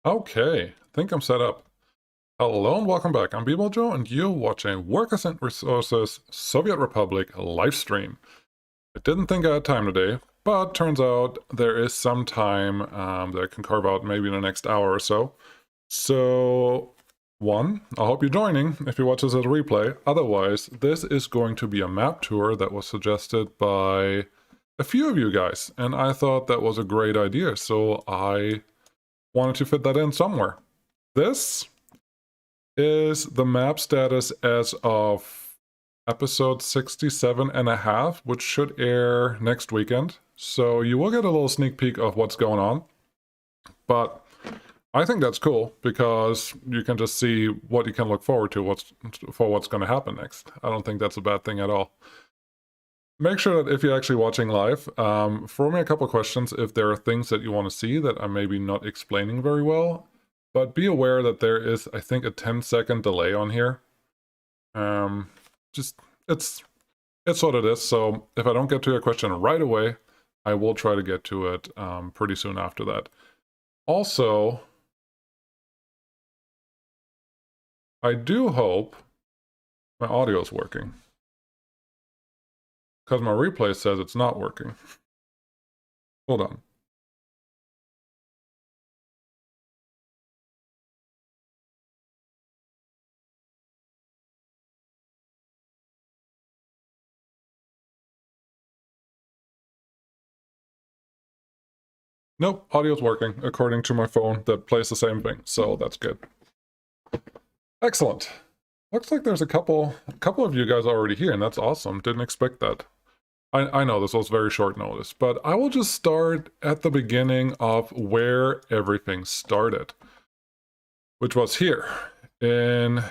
Okay, I think I'm set up. Hello and welcome back. I'm BMojo and you're watching Workers and Resources Soviet Republic livestream. I didn't think I had time today, but turns out there is some time that I can carve out maybe in the next hour or so. So, one, I hope you're joining if you watch this as a replay. Otherwise, this is going to be a map tour that was suggested by a few of you guys, and I thought that was a great idea, so I wanted to fit that in somewhere. This is the map status as of episode 67 and a half, which should air next weekend. So you will get a little sneak peek of what's going on. But I think that's cool because you can just see what you can look forward to what's going to happen next. I don't think that's a bad thing at all. Make sure that if you're actually watching live, throw me a couple questions if there are things that you want to see that I'm maybe not explaining very well. But be aware that there is, I think, a 10-second delay on here. Just, it's what it is. So if I don't get to your question right away, I will try to get to it pretty soon after that. Also, I do hope my audio is working, because my replay says it's not working. Hold on. Nope, audio's working, according to my phone that plays the same thing, so that's good. Excellent. Looks like there's a couple of you guys already here, and that's awesome. Didn't expect that. I know this was very short notice, but I will just start at the beginning of where everything started, which was here in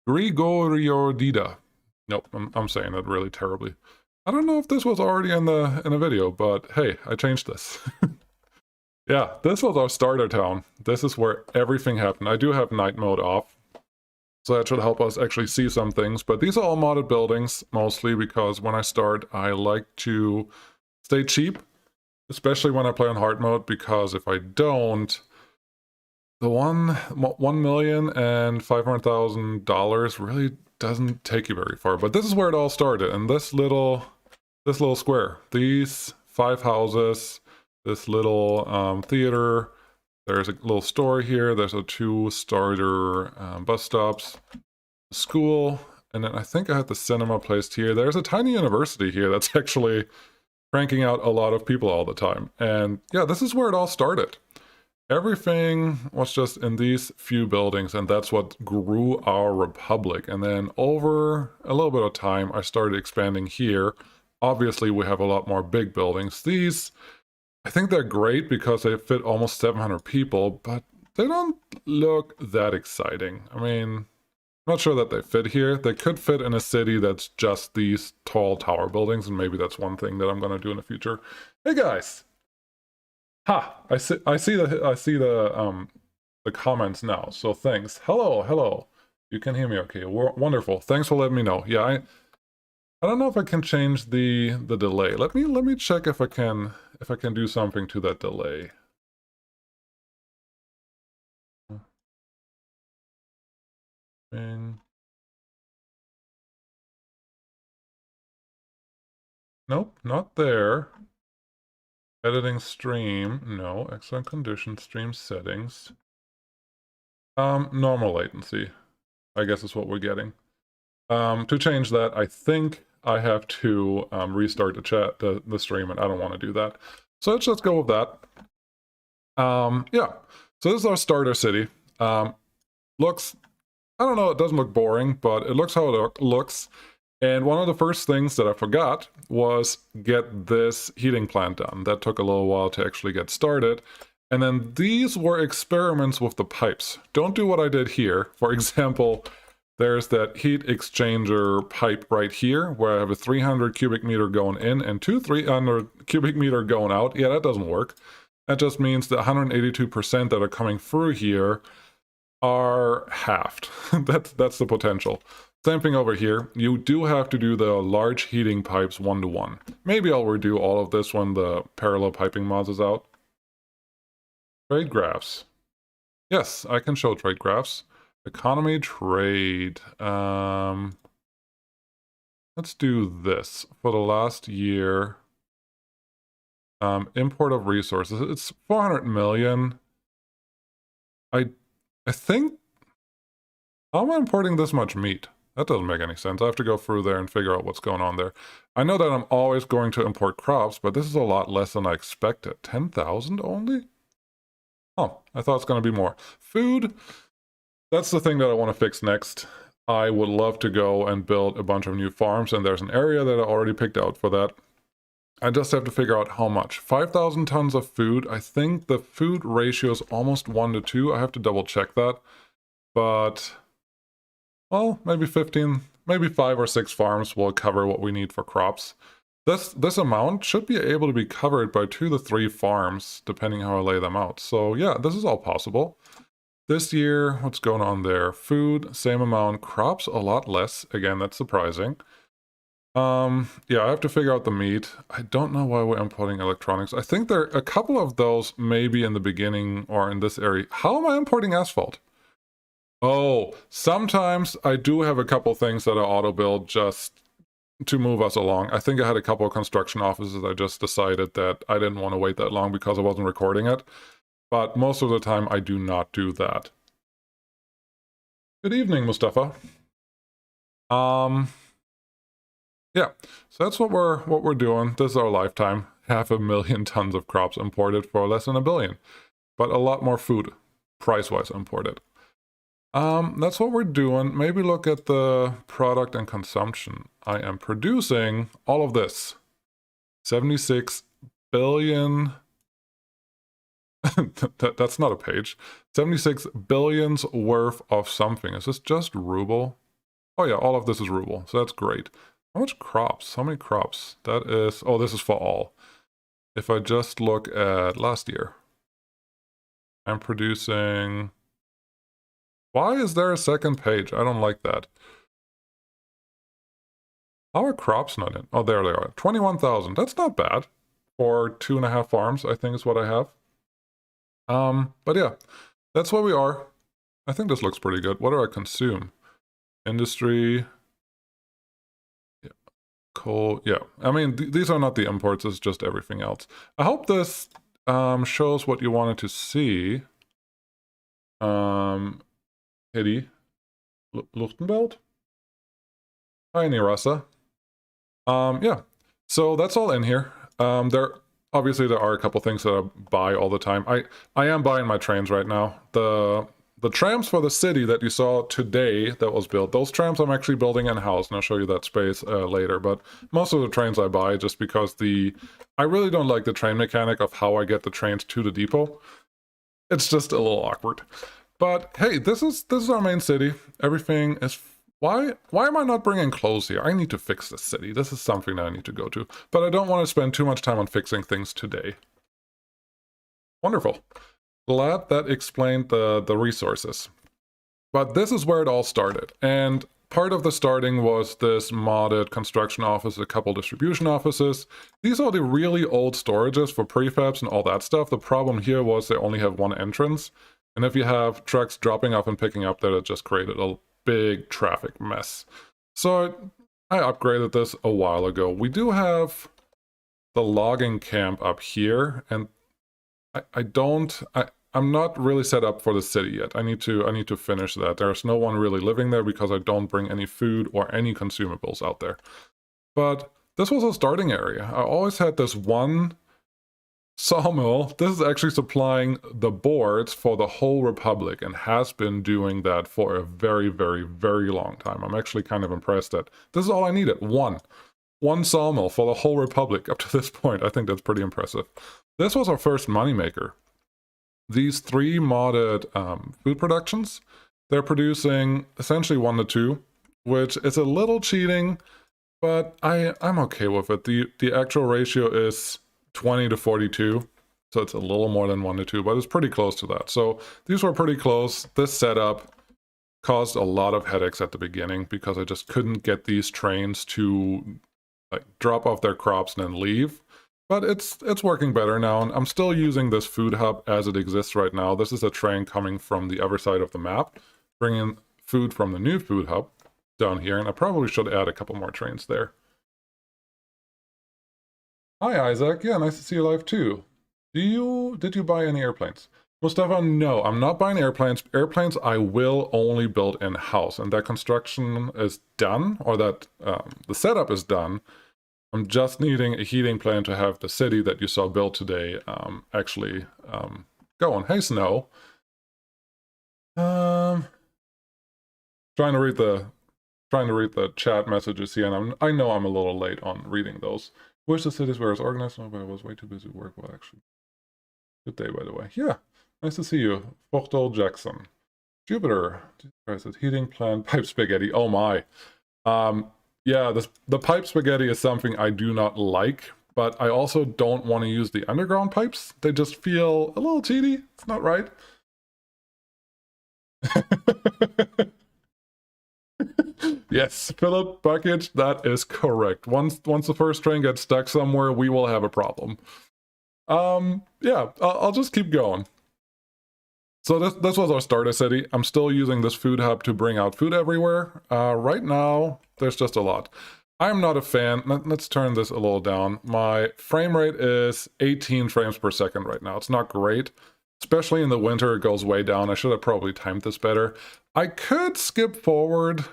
Grigoriodida. Nope, I'm saying that really terribly. I don't know if this was already in the video, but hey, I changed this. Yeah, this was our starter town. This is where everything happened. I do have night mode off, so that should help us actually see some things. But these are all modded buildings, mostly because when I start, I like to stay cheap, especially when I play on hard mode, because if I don't, the $1,500,000 really doesn't take you very far. But this is where it all started, and this little square, these 5 houses, this little theater, there's a little store here, there's a 2 starter bus stops, school, and then I think I had the cinema placed here. There's a tiny university here that's actually cranking out a lot of people all the time. And yeah, this is where it all started. Everything was just in these few buildings, and that's what grew our republic. And then over a little bit of time, I started expanding here. Obviously, we have a lot more big buildings. These, I think they're great because they fit almost 700 people, but they don't look that exciting. I mean, I'm not sure that they fit here. They could fit in a city that's just these tall tower buildings, and maybe that's one thing that I'm going to do in the future. Hey guys! Ha! I see the comments now, so thanks. Hello. You can hear me okay. Wonderful. Thanks for letting me know. Yeah, I don't know if I can change the delay. Let me check if I can do something to that delay. Nope, not there. Editing stream, no. Excellent condition, stream settings. Normal latency, I guess is what we're getting. To change that, I think I have to restart the stream, and I don't want to do that. So let's just go with that. Yeah, so this is our starter city. Looks, I don't know, it doesn't look boring, but it looks how it looks. And one of the first things that I forgot was get this heating plant done. That took a little while to actually get started. And then these were experiments with the pipes. Don't do what I did here. For example, there's that heat exchanger pipe right here where I have a 300 cubic meter going in and 300 cubic meter going out. Yeah, that doesn't work. That just means the 182% that are coming through here are halved. That's the potential. Same thing over here. You do have to do the large heating pipes 1-to-1. Maybe I'll redo all of this when the parallel piping mods is out. Trade graphs. Yes, I can show trade graphs. Economy, trade. Let's do this. For the last year, import of resources. It's 400 million. I think, how am I importing this much meat? That doesn't make any sense. I have to go through there and figure out what's going on there. I know that I'm always going to import crops, but this is a lot less than I expected. 10,000 only? Oh, I thought it's going to be more. Food, that's the thing that I want to fix next. I would love to go and build a bunch of new farms, and there's an area that I already picked out for that. I just have to figure out how much. 5,000 tons of food. I think the food ratio is almost 1 to 2. I have to double check that. But, well, maybe 15, maybe 5 or 6 farms will cover what we need for crops. This amount should be able to be covered by 2 to 3 farms, depending how I lay them out. So yeah, this is all possible. This year, what's going on there? Food, same amount. Crops, a lot less. Again, that's surprising. Yeah, I have to figure out the meat. I don't know why we're importing electronics. I think there are a couple of those maybe in the beginning or in this area. How am I importing asphalt? Oh, sometimes I do have a couple things that I auto-build just to move us along. I think I had a couple of construction offices. I just decided that I didn't want to wait that long because I wasn't recording it. But most of the time, I do not do that. Good evening, Mustafa. Yeah, so that's what we're doing. This is our lifetime. 500,000 tons of crops imported for less than $1 billion, but a lot more food, price-wise, imported. That's what we're doing. Maybe look at the product and consumption. I am producing all of this. 76 billion. That's not a page. 76 billions worth of something. Is this just ruble? Oh yeah, all of this is ruble, so that's great. How much crops? How many crops? That is, oh, this is for all. If I just look at last year, I'm producing, why is there a second page? I don't like that. How are crops not in? Oh, there they are. 21,000. That's not bad for 2.5 farms, I think is what I have. But yeah, that's where we are. I think this looks pretty good. What do I consume? Industry. Yeah. Coal. Yeah. I mean, these are not the imports. It's just everything else. I hope this shows what you wanted to see. Hitty. Luchtenbelt? Hi, Nirasa. Yeah. So that's all in here. Obviously, there are a couple things that I buy all the time. I am buying my trains right now. The trams for the city that you saw today that was built, those trams I'm actually building in-house, and I'll show you that space later. But most of the trains I buy just because I really don't like the train mechanic of how I get the trains to the depot. It's just a little awkward. But hey, this is our main city. Everything is... Why am I not bringing clothes here? I need to fix this city. This is something that I need to go to. But I don't want to spend too much time on fixing things today. Wonderful. Glad that explained the resources. But this is where it all started. And part of the starting was this modded construction office, a couple distribution offices. These are the really old storages for prefabs and all that stuff. The problem here was they only have one entrance. And if you have trucks dropping off and picking up there, it just created a big traffic mess. So I upgraded this a while ago. We do have the logging camp up here, and I'm not really set up for the city yet. I need to finish that. There's no one really living there because I don't bring any food or any consumables out there. But this was a starting area. I always had this one sawmill. This is actually supplying the boards for the whole Republic and has been doing that for a very, very, very long time. I'm actually kind of impressed that this is all I needed. One sawmill for the whole Republic up to this point. I think that's pretty impressive. This was our first moneymaker. These 3 modded food productions, they're producing essentially 1 to 2, which is a little cheating, but I'm okay with it. The actual ratio is 20 to 42, so it's a little more than 1 to 2, but it's pretty close to that. So these were pretty close. This setup caused a lot of headaches at the beginning because I just couldn't get these trains to like drop off their crops and then leave. But it's working better now, and I'm still using this food hub as it exists right now. This is a train coming from the other side of the map, bringing food from the new food hub down here, and I probably should add a couple more trains there. Hi, Isaac. Yeah, nice to see you live too. Did you buy any airplanes? Mustafa, no, I'm not buying airplanes. Airplanes I will only build in-house, and that construction is done, or that the setup is done. I'm just needing a heating plant to have the city that you saw built today actually going. Hey, Snow. Trying to read the chat messages here, and I know I'm a little late on reading those. Wish the cities were as organized, but I was way too busy work. Well, actually, good day, by the way. Yeah, nice to see you, Fochtol Jackson. Jupiter, Jesus, heating plant, pipe spaghetti. Oh my. Yeah, the pipe spaghetti is something I do not like, but I also don't want to use the underground pipes. They just feel a little cheaty. It's not right. Yes, Philip Bucket, that is correct. Once the first train gets stuck somewhere, we will have a problem. Yeah, I'll just keep going. So this was our starter city. I'm still using this food hub to bring out food everywhere. Right now, there's just a lot. I'm not a fan. Let's turn this a little down. My frame rate is 18 frames per second right now. It's not great. Especially in the winter, it goes way down. I should have probably timed this better. I could skip forward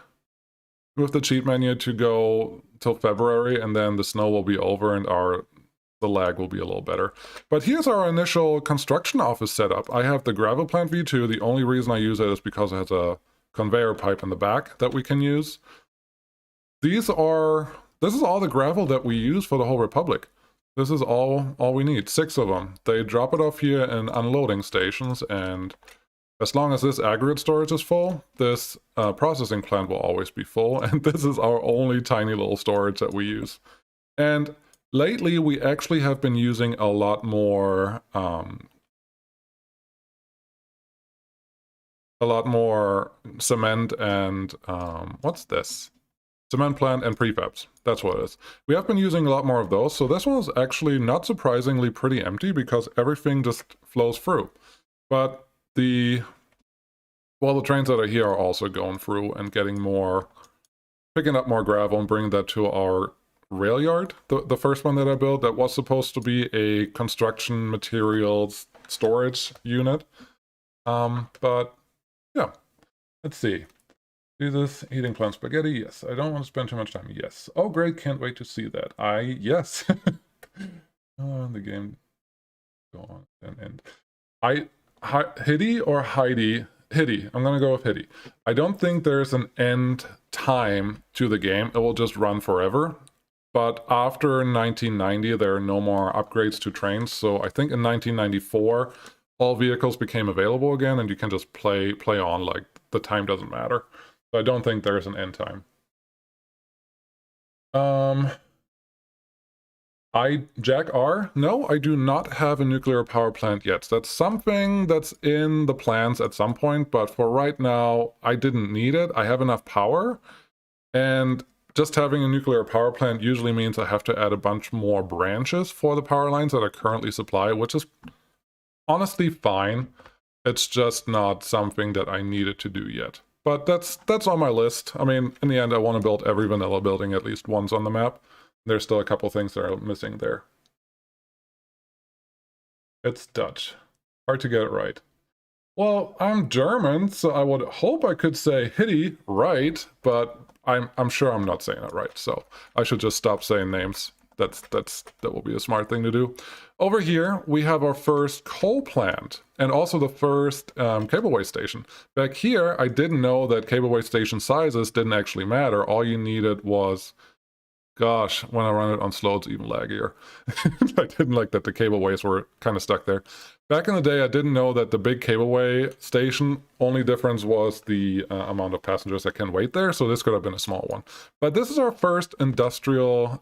with the cheat menu to go till February, and then the snow will be over and the lag will be a little better. But here's our initial construction office setup. I have the gravel plant V2. The only reason I use it is because it has a conveyor pipe in the back that we can use. This is all the gravel that we use for the whole Republic. This is all we need, 6 of them. They drop it off here in unloading stations, and as long as this aggregate storage is full, this processing plant will always be full, and this is our only tiny little storage that we use. And lately, we actually have been using a lot more cement and what's this? Cement plant and prefabs. That's what it is. We have been using a lot more of those, so this one is actually not surprisingly pretty empty because everything just flows through. But the trains that are here are also going through and picking up more gravel and bringing that to our rail yard. The first one that I built, that was supposed to be a construction materials storage unit. But yeah, let's see. Do this heating plant spaghetti? Yes. I don't want to spend too much time. Yes. Oh, great. Can't wait to see that. Yes. The game. Go on and end. Hitty or Heidi? Hitty. I'm going to go with Hitty. I don't think there's an end time to the game. It will just run forever. But after 1990, there are no more upgrades to trains. So I think in 1994, all vehicles became available again, and you can just play on like the time doesn't matter. So I don't think there's an end time. Jack R? No, I do not have a nuclear power plant yet. That's something that's in the plans at some point, but for right now, I didn't need it. I have enough power, and just having a nuclear power plant usually means I have to add a bunch more branches for the power lines that I currently supply, which is honestly fine. It's just not something that I needed to do yet. But that's on my list. I mean, in the end, I want to build every vanilla building at least once on the map. There's still a couple things that are missing there. It's Dutch. Hard to get it right. Well, I'm German, so I would hope I could say Hitty right, but I'm sure I'm not saying it right, so I should just stop saying names. That will be a smart thing to do. Over here, we have our first coal plant and also the first cableway station. Back here, I didn't know that cableway station sizes didn't actually matter. All you needed was, gosh, when I run it on slow, it's even laggier. I didn't like that the cableways were kind of stuck there. Back in the day, I didn't know that the big cableway station, only difference was the amount of passengers that can wait there, so this could have been a small one. But this is our first industrial...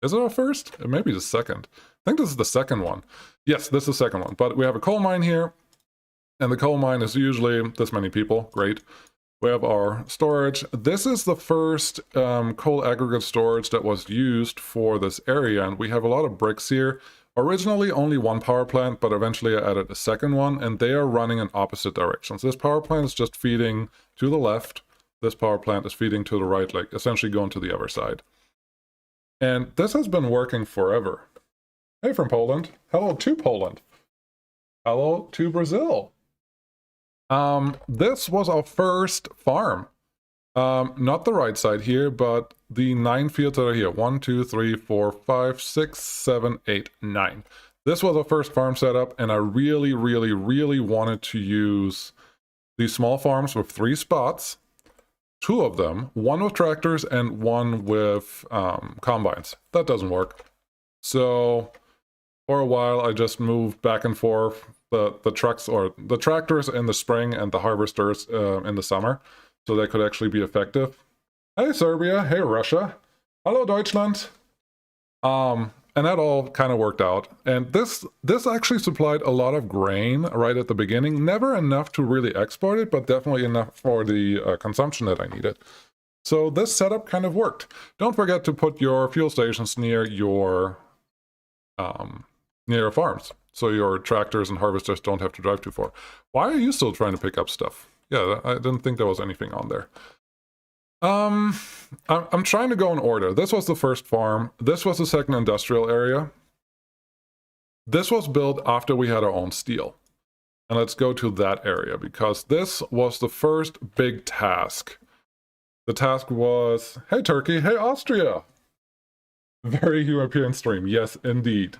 is it our first? It may be the second. I think this is the second one. Yes, this is the second one. But we have a coal mine here, and the coal mine is usually this many people. Great. We have our storage. This is the first coal aggregate storage that was used for this area, and we have a lot of bricks here. Originally only one power plant, but eventually I added a second one, and they are running in opposite directions. This power plant is just feeding to the left. This power plant is feeding to the right, like essentially going to the other side. And this has been working forever. Hey from Poland. Hello to Poland. Hello to Brazil. This was our first farm. Not the right side here, but the 9 fields that are here. 1, 2, 3, 4, 5, 6, 7, 8, 9. This was our first farm setup, and I really, really, really wanted to use these small farms with 3 spots. 2 of them, one with tractors and one with combines. That doesn't work. So for a while, I just moved back and forth the trucks or the tractors in the spring and the harvesters in the summer, so they could actually be effective. Hey Serbia, hey Russia, hello Deutschland. And that all kind of worked out. And this actually supplied a lot of grain right at the beginning. Never enough to really export it, but definitely enough for the consumption that I needed. So this setup kind of worked. Don't forget to put your fuel stations near your farms, so your tractors and harvesters don't have to drive too far. Why are you still trying to pick up stuff? Yeah, I didn't think there was anything on there. I'm trying to go in order. This was the first farm. This was the second industrial area. This was built after we had our own steel. And let's go to that area, because this was the first big task. The task was, hey Turkey, hey Austria. Very European stream, yes indeed.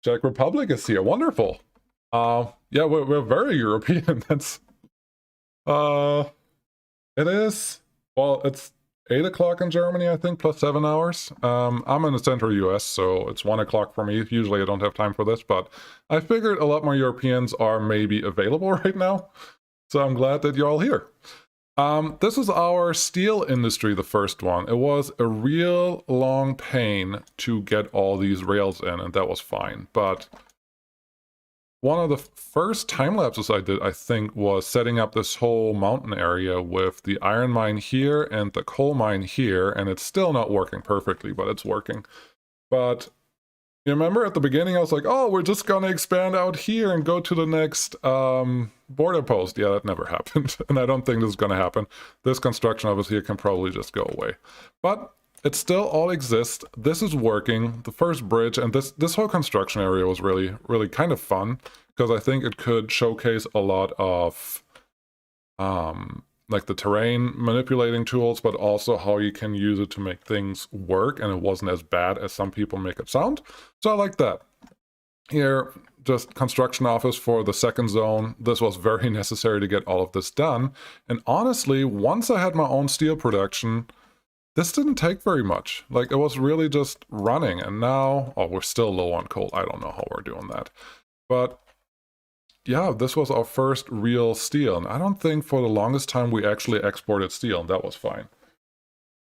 Czech Republic is here, wonderful. Yeah, we're very European. That's it is, well, it's 8 o'clock in Germany, I think, plus 7 hours. I'm in the central US, so it's 1 o'clock for me. Usually I don't have time for this, but I figured a lot more Europeans are maybe available right now, so I'm glad that you're all here. This is our steel industry, the first one. It was a real long pain to get all these rails in, and that was fine. But one of the first time lapses I did, I think, was setting up this whole mountain area with the iron mine here and the coal mine here, and it's still not working perfectly, but it's working. But you remember at the beginning I was like, oh, we're just gonna expand out here and go to the next border post. Yeah, that never happened, and I don't think this is gonna happen. This construction obviously can probably just go away, but it still all exists. This is working. The first bridge and this whole construction area was really kind of fun, because I think it could showcase a lot of like the terrain manipulating tools, but also how you can use it to make things work, and it wasn't as bad as some people make it sound. So I like that. Here, just construction office for the second zone. This was very necessary to get all of this done. And honestly, once I had my own steel production, this didn't take very much. Like, it was really just running. And now, oh, we're still low on coal. I don't know how we're doing that. But yeah, this was our first real steel, and I don't think for the longest time we actually exported steel, and that was fine.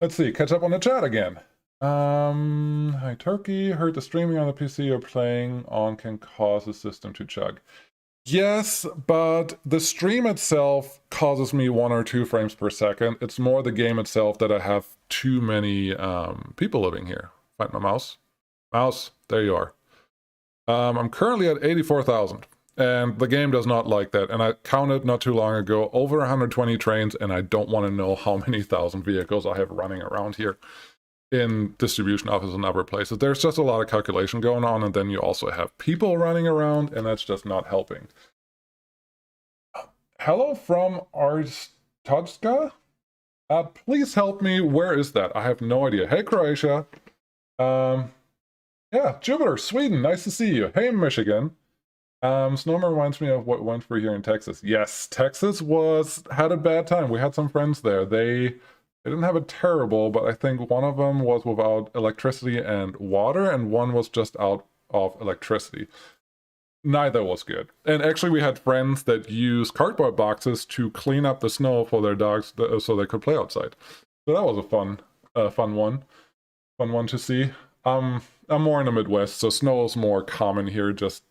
Let's see, catch up on the chat again. Hi Turkey, heard the streaming on the PC you're playing on can cause the system to chug. Yes, but the stream itself causes me 1 or 2 frames per second. It's more the game itself that I have too many people living here. Find my mouse. Mouse, there you are. I'm currently at 84,000. And the game does not like that. And I counted not too long ago, over 120 trains, and I don't want to know how many thousand vehicles I have running around here in distribution offices and other places. There's just a lot of calculation going on, and then you also have people running around, and that's just not helping. Hello from Arstotzka? Please help me. Where is that? I have no idea. Hey, Croatia. Yeah, Jupiter, Sweden. Nice to see you. Hey, Michigan. Snowman reminds me of what went for here in Texas. Yes, Texas had a bad time. We had some friends there. They didn't have it terrible, but I think one of them was without electricity and water, and one was just out of electricity. Neither was good. And actually we had friends that used cardboard boxes to clean up the snow for their dogs so they could play outside. So that was a fun one to see. I'm more in the Midwest, so snow is more common here. Just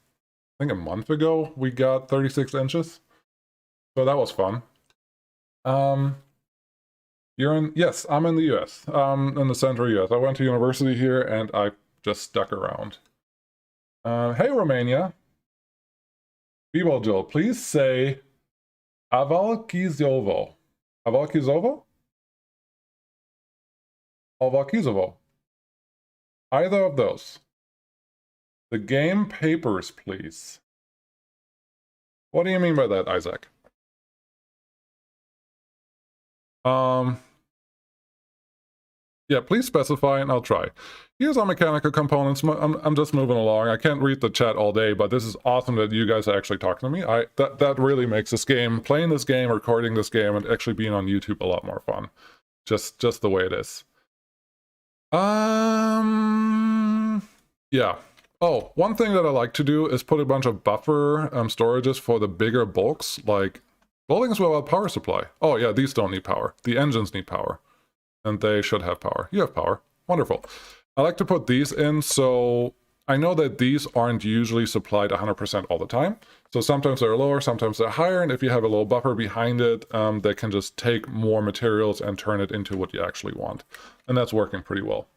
I think a month ago we got 36 inches, so that was fun. You're in, yes, I'm in the US, in the central US. I went to university here and I just stuck around. Hey, Romania. B-Ball Joel, please say Avalkizovo. Avalkizovo? Avalkizovo. Either of those. The game papers, please. What do you mean by that, Isaac? Yeah, please specify and I'll try. Here's our mechanical components. I'm just moving along. I can't read the chat all day, but this is awesome that you guys are actually talking to me. That really makes this game, playing this game, recording this game, and actually being on YouTube a lot more fun. Just the way it is. Yeah. Oh, one thing that I like to do is put a bunch of buffer storages for the bigger bulks, like buildings without power supply. Oh yeah, these don't need power. The engines need power. And they should have power. You have power. Wonderful. I like to put these in, so I know that these aren't usually supplied 100% all the time. So sometimes they're lower, sometimes they're higher, and if you have a little buffer behind it, they can just take more materials and turn it into what you actually want. And that's working pretty well.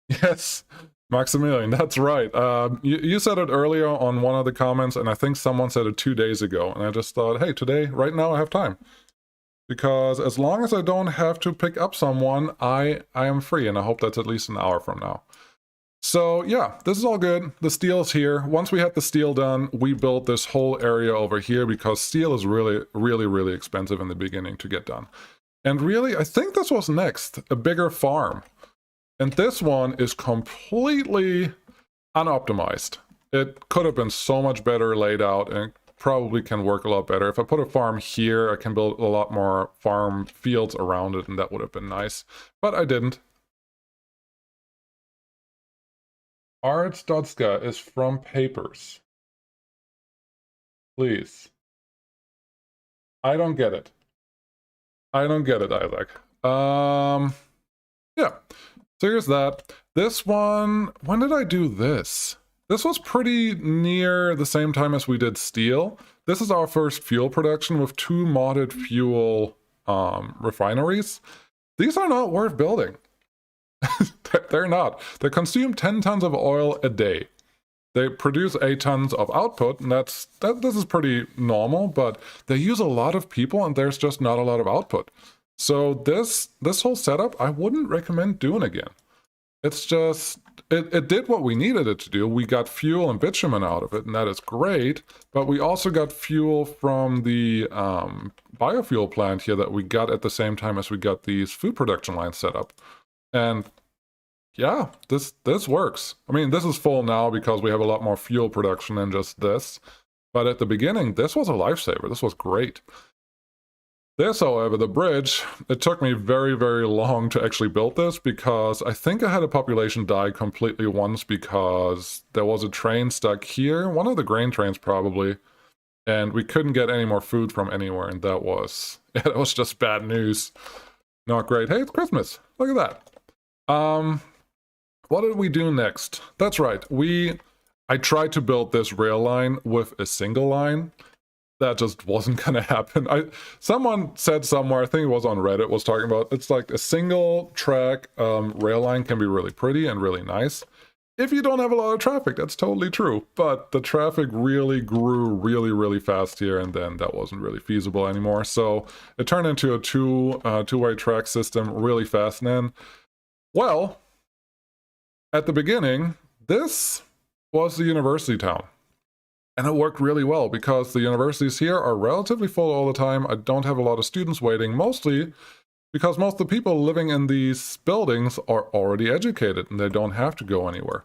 Yes, Maximilian, that's right. You said it earlier on one of the comments, and I think someone said it 2 days ago, and I just thought, hey, today, right now, I have time. Because as long as I don't have to pick up someone, I am free, and I hope that's at least an hour from now. So yeah, this is all good. The steel's here. Once we had the steel done, we built this whole area over here because steel is really, really, really expensive in the beginning to get done. And really, I think this was next, a bigger farm. And this one is completely unoptimized. It could have been so much better laid out and probably can work a lot better. If I put a farm here, I can build a lot more farm fields around it, and that would have been nice. But I didn't. Art Stotska is from Papers. Please. I don't get it. I don't get it, Isaac. Yeah. So here's that. This one, when did I do this? This was pretty near the same time as we did steel. This is our first fuel production with 2 modded fuel refineries. These are not worth building. They're not. They consume 10 tons of oil a day. They produce 8 tons of output, and this is pretty normal, but they use a lot of people and there's just not a lot of output. So this whole setup, I wouldn't recommend doing again. It's just, it did what we needed it to do. We got fuel and bitumen out of it, and that is great, but we also got fuel from the biofuel plant here that we got at the same time as we got these food production lines set up. And yeah, this works. I mean, this is full now because we have a lot more fuel production than just this. But at the beginning, this was a lifesaver. This was great. This, however, the bridge, it took me very, very long to actually build this because I think I had a population die completely once because there was a train stuck here, one of the grain trains probably, and we couldn't get any more food from anywhere, and that was just bad news. Not great. Hey, it's Christmas. Look at that. What did we do next? That's right. I tried to build this rail line with a single line. That just wasn't gonna happen. Someone said somewhere, I think it was on Reddit, was talking about it's like a single track rail line can be really pretty and really nice if you don't have a lot of traffic. That's totally true, but the traffic really grew really, really fast here, and then that wasn't really feasible anymore. So it turned into a two-way track system really fast. And then, well, at the beginning, this was the university town. And it worked really well because the universities here are relatively full all the time. I don't have a lot of students waiting, mostly because most of the people living in these buildings are already educated and they don't have to go anywhere.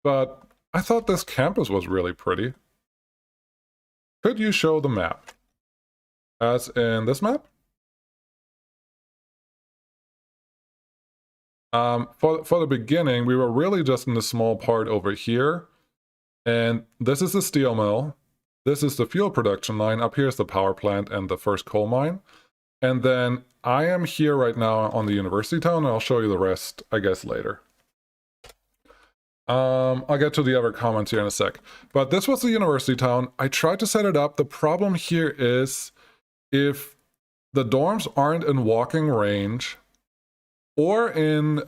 But I thought this campus was really pretty. Could you show the map? As in this map? For the beginning, we were really just in the small part over here. And this is the steel mill. This is the fuel production line. Up here is the power plant and the first coal mine. And then I am here right now on the university town, and I'll show you the rest, I guess, later. I'll get to the other comments here in a sec. But this was the university town. I tried to set it up. The problem here is if the dorms aren't in walking range or in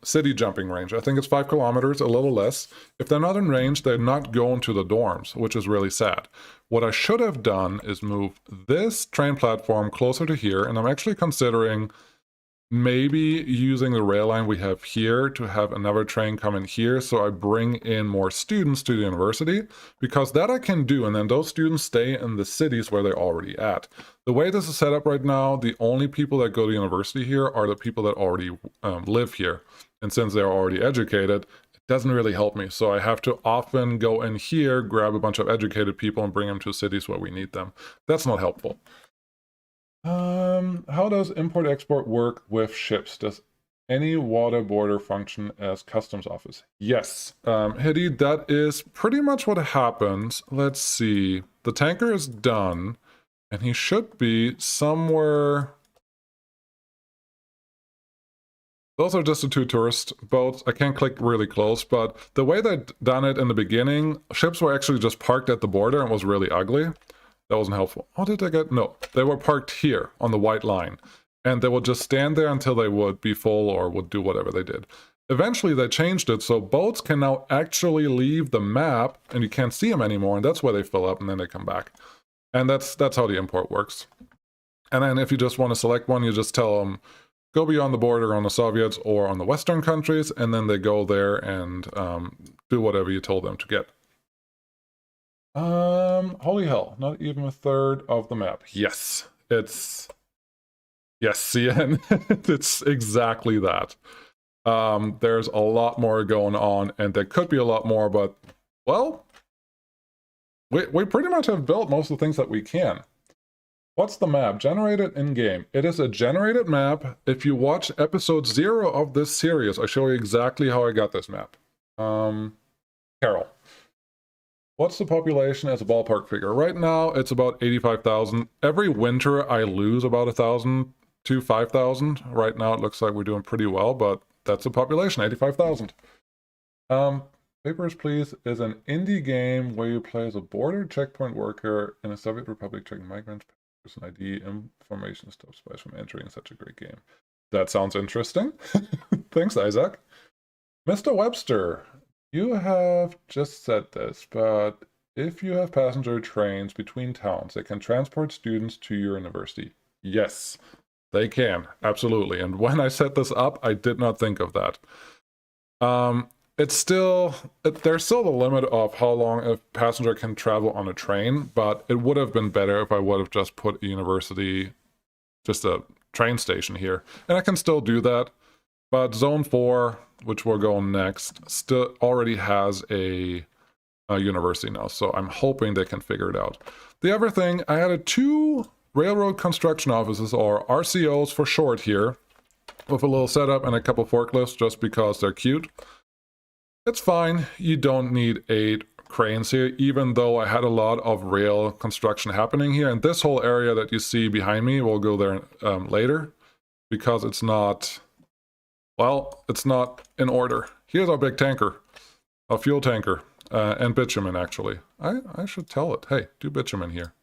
city jumping range, I think it's 5 kilometers, a little less. If they're not in range, they're not going to the dorms, which is really sad. What I should have done is move this train platform closer to here, and I'm actually considering maybe using the rail line we have here to have another train come in here, so I bring in more students to the university, because that I can do, and then those students stay in the cities where they're already at. The way this is set up right now, the only people that go to university here are the people that already live here, and since they're already educated, it doesn't really help me, so I have to often go in here, grab a bunch of educated people and bring them to cities where we need them. That's not helpful. How does import-export work with ships? Does any water border function as customs office? Yes, Hiddy, that is pretty much what happens. Let's see. The tanker is done, and he should be somewhere. Those are just the 2 tourist boats. I can't click really close, but the way they'd done it in the beginning, ships were actually just parked at the border and was really ugly. That wasn't helpful. Oh, did they get? No, they were parked here on the white line, and they would just stand there until they would be full or would do whatever they did. Eventually, they changed it so boats can now actually leave the map, and you can't see them anymore, and that's where they fill up, and then they come back. And that's how the import works. And then if you just want to select one, you just tell them, go beyond the border on the Soviets or on the Western countries, and then they go there and do whatever you told them to get. Holy hell, not even a third of the map. Yes, it's... Yes, CN, it's exactly that. There's a lot more going on, and there could be a lot more, but, well, we pretty much have built most of the things that we can. What's the map? Generated in-game. It is a generated map. If you watch episode 0 of this series, I show you exactly how I got this map. Carol. What's the population as a ballpark figure? Right now, it's about 85,000. Every winter, I lose about 1,000 to 5,000. Right now, it looks like we're doing pretty well, but that's the population, 85,000. Papers, Please is an indie game where you play as a border checkpoint worker in a Soviet Republic checking migrants, person ID, information to stop spies from entering such a great game. That sounds interesting. Thanks, Isaac. Mr. Webster. You have just said this, but if you have passenger trains between towns, they can transport students to your university. Yes, they can, absolutely. And when I set this up, I did not think of that. There's still the limit of how long a passenger can travel on a train, but it would have been better if I would have just put a university, just a train station here. And I can still do that. But Zone 4, which we're going next, still already has a university now, so I'm hoping they can figure it out. The other thing, I added 2 railroad construction offices, or RCOs for short here, with a little setup and a couple forklifts just because they're cute. It's fine, you don't need 8 cranes here, even though I had a lot of rail construction happening here, and this whole area that you see behind me, we'll go there later, because it's not... Well, it's not in order. Here's our big tanker, a fuel tanker, and bitumen, actually. I should tell it, hey, do bitumen here.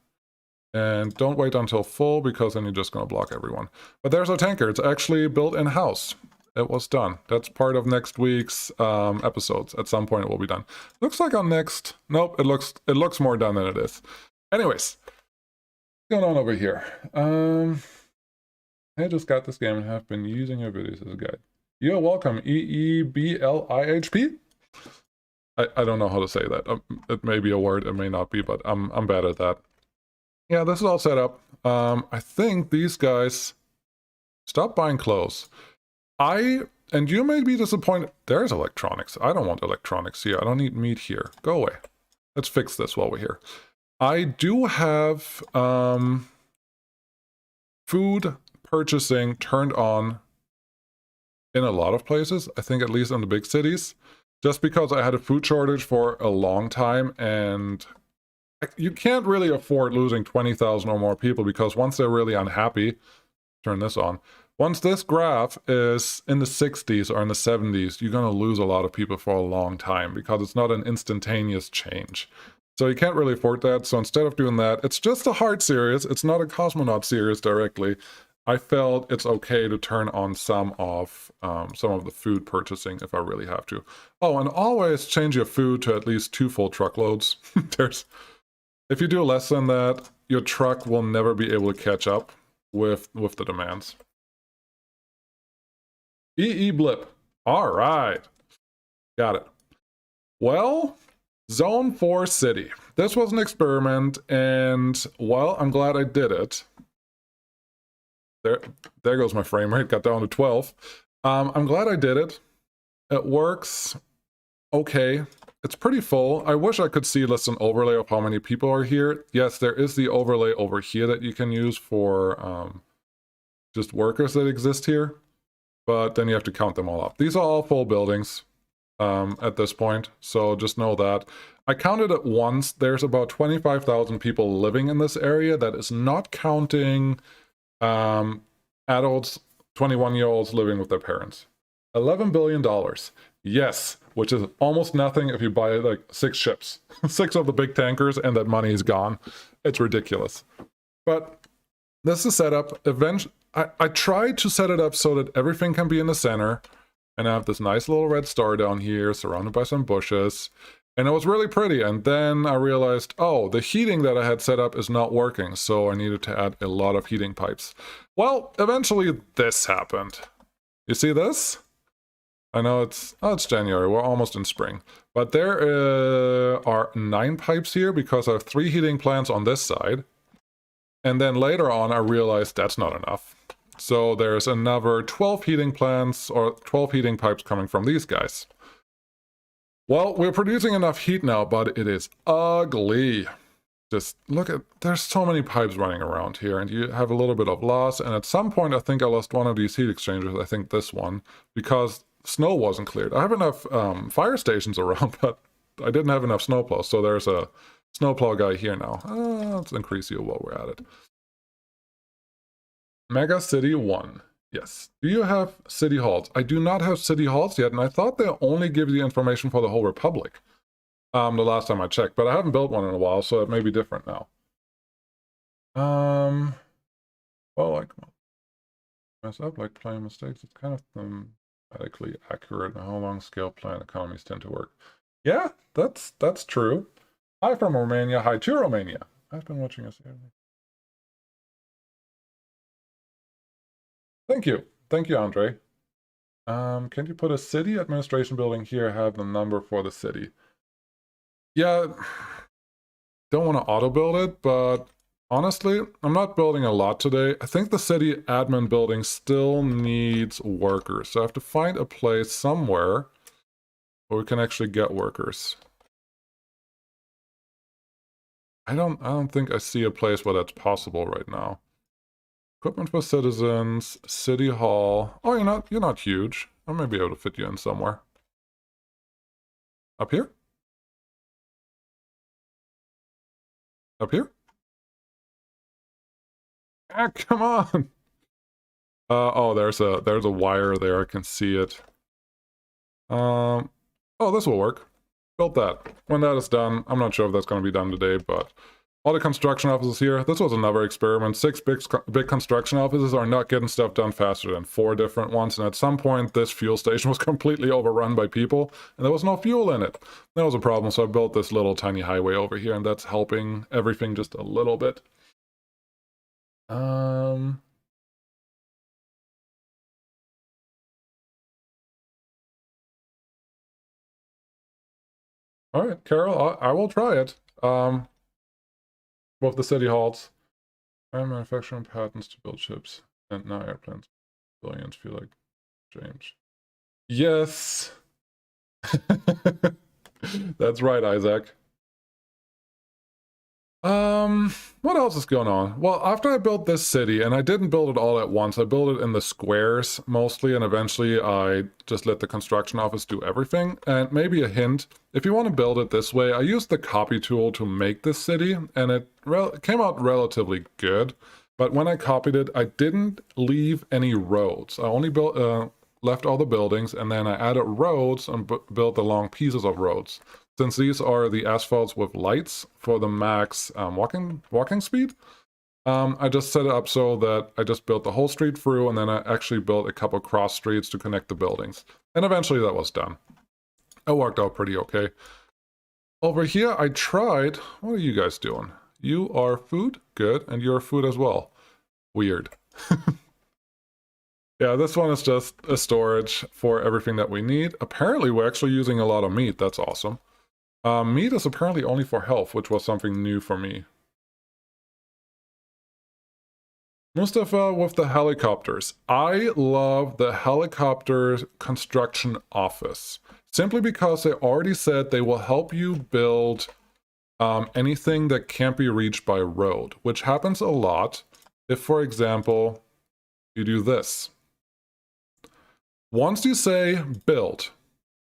And don't wait until full, because then you're just going to block everyone. But there's our tanker. It's actually built in-house. It was done. That's part of next week's episodes. At some point it will be done. Looks like on next... Nope, it looks more done than it is. Anyways, what's going on over here? I just got this game and have been using your videos as a guide. You're welcome, EEBLIHP? I don't know how to say that. It may be a word, it may not be, but I'm bad at that. Yeah, this is all set up. I think these guys... Stop buying clothes. And you may be disappointed. There's electronics. I don't want electronics here. I don't need meat here. Go away. Let's fix this while we're here. I do have food purchasing turned on in a lot of places, I think at least in the big cities, just because I had a food shortage for a long time, and you can't really afford losing 20,000 or more people, because once they're really unhappy, turn this on, Once this graph is in the 60s or in the 70s, you're going to lose a lot of people for a long time because it's not an instantaneous change. So you can't really afford that. So instead of doing that, it's just a hard series. It's not a cosmonaut series directly. I felt it's okay to turn on some of the food purchasing if I really have to. Oh, and always change your food to at least 2 full truckloads. If you do less than that, your truck will never be able to catch up with the demands. EE blip. All right. Got it. Well, Zone 4 City. This was an experiment, and, well, I'm glad I did it. There goes my frame rate. Got down to 12. I'm glad I did it. It works okay. It's pretty full. I wish I could see less an overlay of how many people are here. Yes, there is the overlay over here that you can use for just workers that exist here. But then you have to count them all up. These are all full buildings at this point, so just know that. I counted it once. There's about 25,000 people living in this area. That is not counting adults, 21-year-olds living with their parents. $11 billion. Yes, which is almost nothing if you buy like 6 ships. 6 of the big tankers, and that money is gone. It's ridiculous. But this is set up. Eventually, I tried to set it up so that everything can be in the center, and I have this nice little red star down here surrounded by some bushes, and it was really pretty. And then I realized, oh, the heating that I had set up is not working, so I needed to add a lot of heating pipes. Well, eventually this happened. You see this? I know it's January, we're almost in spring, but there are 9 pipes here because I have 3 heating plants on this side. And then later on, I realized that's not enough. So there's another 12 heating plants or 12 heating pipes coming from these guys. Well, we're producing enough heat now, but it is ugly. Just look at, there's so many pipes running around here, and you have a little bit of loss. And at some point, I think I lost one of these heat exchangers, I think this one, because snow wasn't cleared. I have enough fire stations around, but I didn't have enough snowplow. So there's a snowplow guy here now. Let's increase you while we're at it. Mega City 1. Yes. Do you have city halls? I do not have city halls yet, and I thought they only give you the information for the whole republic the last time I checked, but I haven't built one in a while, so it may be different now. Well, like mess up, like playing mistakes. It's kind of thematically accurate in how long scale plan economies tend to work. Yeah, that's true. Hi from Romania. Hi to Romania. I've been watching us here. Thank you. Thank you, Andre. Can you put a city administration building here, have the number for the city? Yeah, don't want to auto-build it, but honestly, I'm not building a lot today. I think the city admin building still needs workers, so I have to find a place somewhere where we can actually get workers. I don't think I see a place where that's possible right now. Equipment for citizens, city hall. Oh, you're not huge. I may be able to fit you in somewhere. Up here? Up here? Ah, come on! Oh, there's a wire there. I can see it. Oh, this will work. Built that. When that is done, I'm not sure if that's going to be done today, but all the construction offices here. This was another experiment. 6 big construction offices are not getting stuff done faster than 4 different ones, and at some point this fuel station was completely overrun by people, and there was no fuel in it. That was a problem, so I built this little tiny highway over here, and that's helping everything just a little bit. All right, Carol, I will try it. Both the city halls and manufacturing patents to build ships, and now airplanes. Billions feel like James. Yes. That's right, Isaac. What else is going on? Well, after I built this city, and I didn't build it all at once, I built it in the squares mostly, and eventually I just let the construction office do everything. And maybe a hint, if you want to build it this way, I used the copy tool to make this city, and it came out relatively good. But when I copied it, I didn't leave any roads. I only left all the buildings, and then I added roads and built the long pieces of roads. Since these are the asphalts with lights for the max walking speed, I just set it up so that I just built the whole street through, and then I actually built a couple cross streets to connect the buildings. And eventually that was done. It worked out pretty okay. Over here, I tried... What are you guys doing? You are food? Good. And you're food as well. Weird. Yeah, this one is just a storage for everything that we need. Apparently, we're actually using a lot of meat. That's awesome. Meat is apparently only for health, which was something new for me. Mustafa with the helicopters. I love the helicopter construction office. Simply because they already said they will help you build anything that can't be reached by road, which happens a lot if, for example, you do this. Once you say build,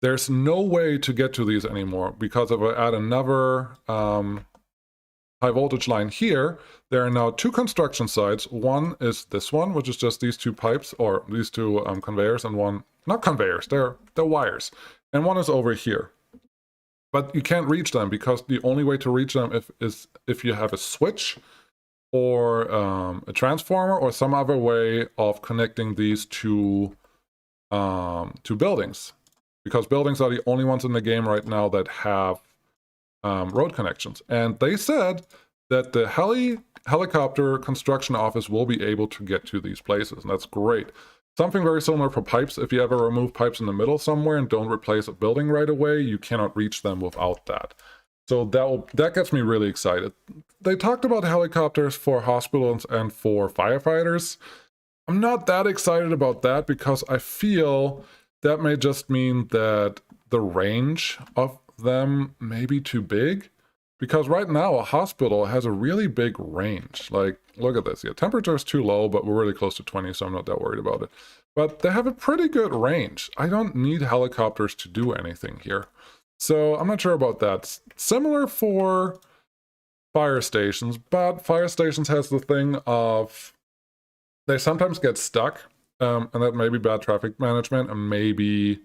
there's no way to get to these anymore, because if I add another high voltage line here, there are now two construction sites. One is this one, which is just these two pipes, or these two conveyors, and one, not conveyors, they're wires. And one is over here. But you can't reach them, because the only way to reach them is if you have a switch or a transformer or some other way of connecting these two buildings. Because buildings are the only ones in the game right now that have road connections. And they said that the helicopter construction office will be able to get to these places, and that's great. Something very similar for pipes. If you ever remove pipes in the middle somewhere and don't replace a building right away, you cannot reach them without that. So that gets me really excited. They talked about helicopters for hospitals and for firefighters. I'm not that excited about that, because I feel that may just mean that the range of them may be too big. Because right now, a hospital has a really big range. Like, look at this. Yeah, temperature is too low, but we're really close to 20, so I'm not that worried about it. But they have a pretty good range. I don't need helicopters to do anything here. So I'm not sure about that. Similar for fire stations, but fire stations has the thing of they sometimes get stuck, and that may be bad traffic management and maybe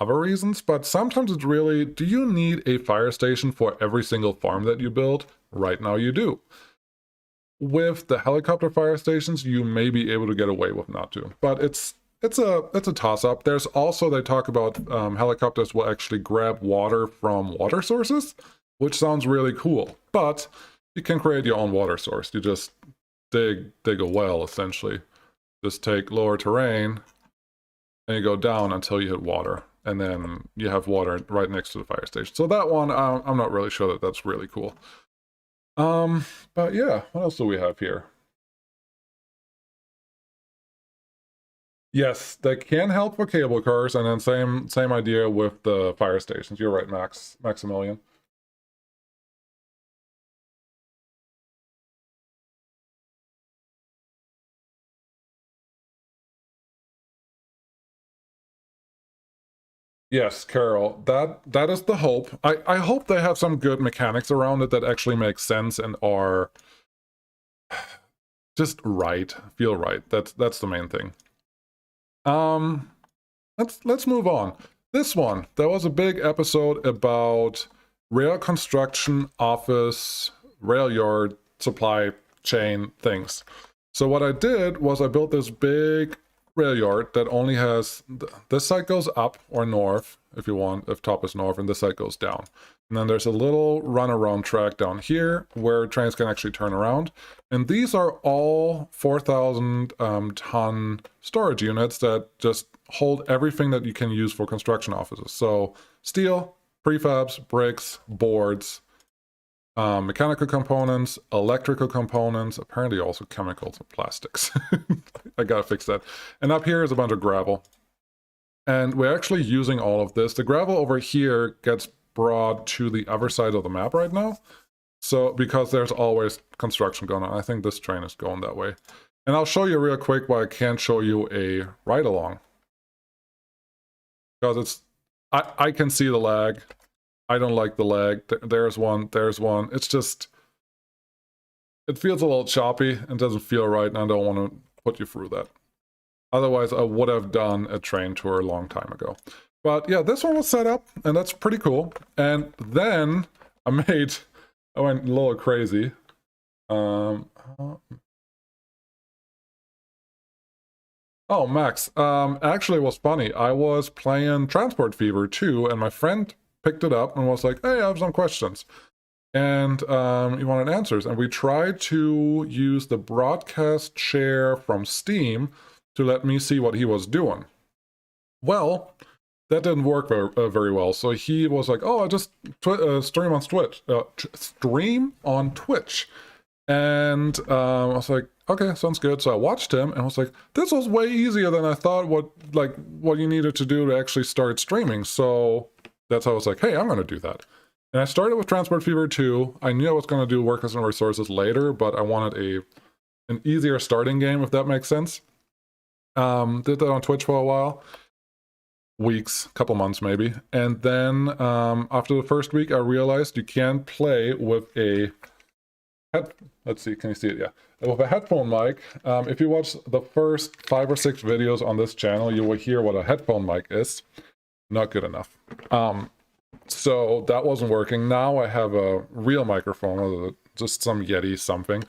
other reasons, but sometimes it's really, do you need a fire station for every single farm that you build? Right now you do. With the helicopter fire stations, you may be able to get away with not to, but it's a toss-up. There's also, they talk about helicopters will actually grab water from water sources, which sounds really cool, but you can create your own water source. You just dig a well, essentially. Just take lower terrain and you go down until you hit water, and then you have water right next to the fire station. So that one, I'm not really sure that that's really cool. But yeah, what else do we have here? Yes, they can help for cable cars, and then same idea with the fire stations. You're right, Maximilian. Yes, Carol, that is the hope. I hope they have some good mechanics around it that actually make sense and are just right, feel right. That's the main thing. Let's move on. This one, there was a big episode about rail construction, office, rail yard, supply chain things. So what I did was I built this big rail yard that only has, this side goes up or north if you want, if top is north, and this side goes down. And then there's a little runaround track down here where trains can actually turn around. And these are all 4,000 ton storage units that just hold everything that you can use for construction offices. So steel, prefabs, bricks, boards, mechanical components, electrical components, apparently also chemicals and plastics. I gotta fix that. And up here is a bunch of gravel. And we're actually using all of this. The gravel over here gets brought to the other side of the map right now. So, because there's always construction going on. I think this train is going that way. And I'll show you real quick why I can't show you a ride-along. Because it's, I can see the lag. I don't like the lag. There's one, there's one. It's just, it feels a little choppy and doesn't feel right, and I don't want to put you through that. Otherwise, I would have done a train tour a long time ago. But yeah, this one was set up, and that's pretty cool. And then I went a little crazy. Oh, Max. Actually, it was funny. I was playing Transport Fever 2, and my friend picked it up and was like, hey, I have some questions. And he wanted answers. And we tried to use the broadcast share from Steam to let me see what he was doing. Well, that didn't work very well. So he was like, oh, I just stream on Twitch. Stream on Twitch. And I was like, okay, sounds good. So I watched him and was like, this was way easier than I thought what you needed to do to actually start streaming. So that's how I was like, hey, I'm going to do that. And I started with Transport Fever 2. I knew I was going to do Workers and Resources later, but I wanted an easier starting game, if that makes sense. Did that on Twitch for a while. Weeks, couple months maybe. And then after the first week, I realized you can't play with a let's see, can you see it? Yeah. With a headphone mic, if you watch the first 5 or 6 videos on this channel, you will hear what a headphone mic is. Not good enough. So that wasn't working. Now I have a real microphone, just some Yeti something.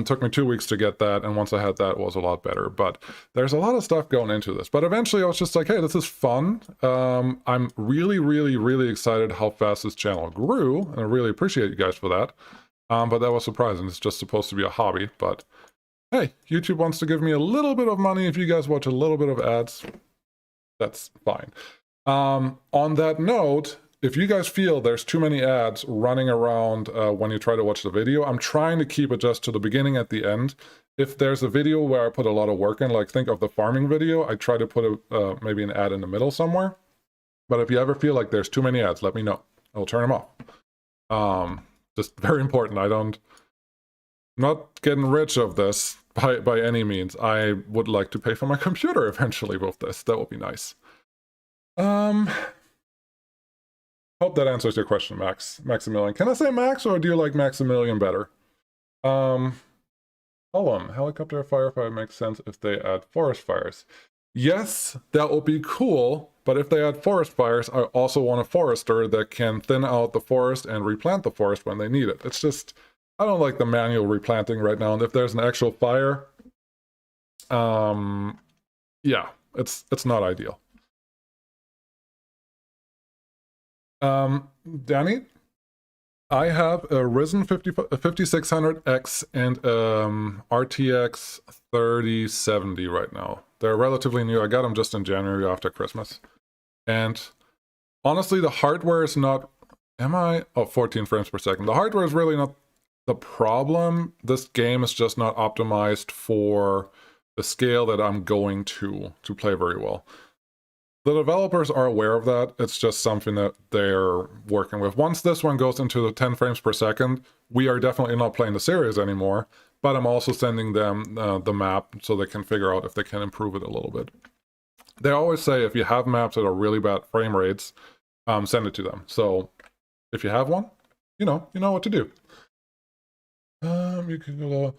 Took me 2 weeks to get that, and once I had that, it was a lot better. But there's a lot of stuff going into this. But eventually I was just like, hey, this is fun. I'm really, really, really excited how fast this channel grew, and I really appreciate you guys for that. But that was surprising. It's just supposed to be a hobby. But hey, YouTube wants to give me a little bit of money if you guys watch a little bit of ads. That's fine. On that note, if you guys feel there's too many ads running around when you try to watch the video, I'm trying to keep it just to the beginning at the end. If there's a video where I put a lot of work in, like think of the farming video, I try to put maybe an ad in the middle somewhere. But if you ever feel like there's too many ads, let me know. I'll turn them off. Just very important. I'm not getting rich of this by any means. I would like to pay for my computer eventually with this. That would be nice. Hope that answers your question, Maximilian. Can I say Max, or do you like Maximilian better? Hold on. Helicopter firefighter makes sense if they add forest fires. Yes, that would be cool, but if they add forest fires, I also want a forester that can thin out the forest and replant the forest when they need it. It's just, I don't like the manual replanting right now, and if there's an actual fire, yeah, it's not ideal. Danny, I have a Ryzen 5600X and RTX 3070 right now. They're relatively new. I got them just in January after Christmas. And honestly, the hardware is not... 14 frames per second. The hardware is really not the problem. This game is just not optimized for the scale that I'm going to play very well. The developers are aware of that. It's just something that they're working with. Once this one goes into the 10 frames per second, we are definitely not playing the series anymore, but I'm also sending them the map so they can figure out if they can improve it a little bit. They always say if you have maps that are really bad frame rates, send it to them. So if you have one, you know what to do. You can go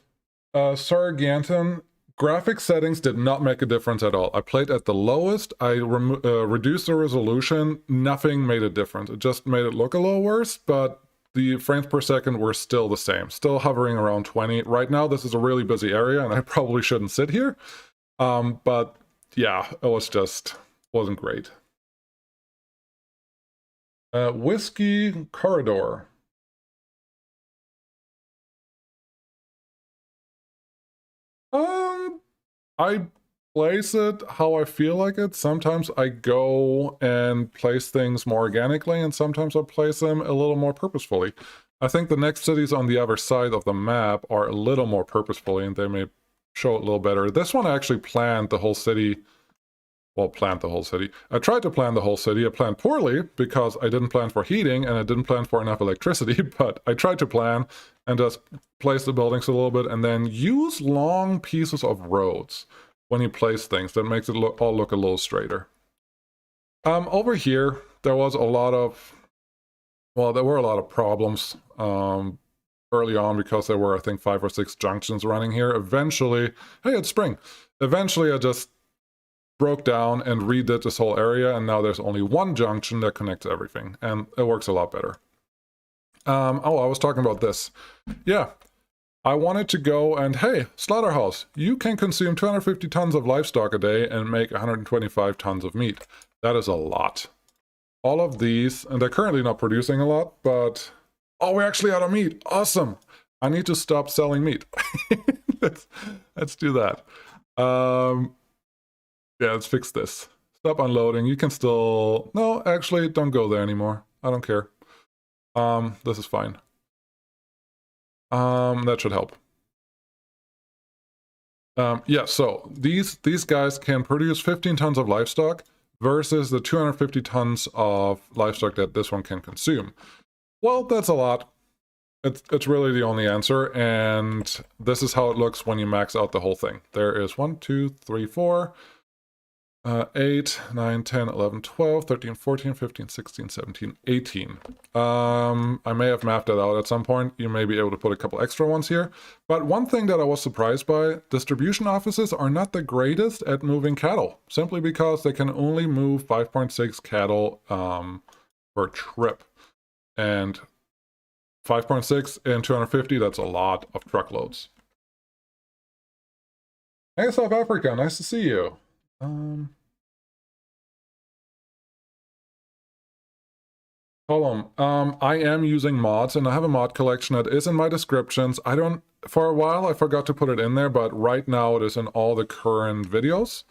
Sarganton. Graphic settings did not make a difference at all. I played at the lowest, I reduced the resolution, nothing made a difference. It just made it look a little worse, but the frames per second were still the same, still hovering around 20. Right now, this is a really busy area, and I probably shouldn't sit here. But yeah, it wasn't great. Whiskey Corridor. I place it how I feel like it. Sometimes I go and place things more organically, and sometimes I place them a little more purposefully. I think the next cities on the other side of the map are a little more purposefully, and they may show it a little better. This one I actually planned the whole city. Well, planned the whole city. I tried to plan the whole city. I planned poorly because I didn't plan for heating and I didn't plan for enough electricity, but I tried to plan and just place the buildings a little bit and then use long pieces of roads when you place things. That makes it all look a little straighter. Over here, there was a lot of, well, there were a lot of problems. early on because there were, I think, 5 or 6 junctions running here. Eventually, hey, it's spring. Eventually, I just broke down and redid this whole area, and now there's only one junction that connects everything, and it works a lot better. Oh, I was talking about this. Yeah, I wanted to go and, hey, slaughterhouse, you can consume 250 tons of livestock a day and make 125 tons of meat. That is a lot. All of these, and they're currently not producing a lot, but... Oh, we're actually out of meat. Awesome. I need to stop selling meat. let's do that. Yeah, let's fix this. Stop unloading. You can still... No, actually, don't go there anymore. I don't care. This is fine. That should help. Yeah, so these guys can produce 15 tons of livestock versus the 250 tons of livestock that this one can consume. Well, that's a lot. It's really the only answer, and this is how it looks when you max out the whole thing. There is 1, 2, 3, 4, 8, 9, 10, 11, 12, 13, 14, 15, 16, 17, 18. I may have mapped that out at some point. You may be able to put a couple extra ones here. But one thing that I was surprised by, distribution offices are not the greatest at moving cattle, simply because they can only move 5.6 cattle per trip. And 5.6 and 250, that's a lot of truckloads. Hey, South Africa, nice to see you. Column. I am using mods, and I have a mod collection that is in my descriptions. For a while, I forgot to put it in there, but right now it is in all the current videos.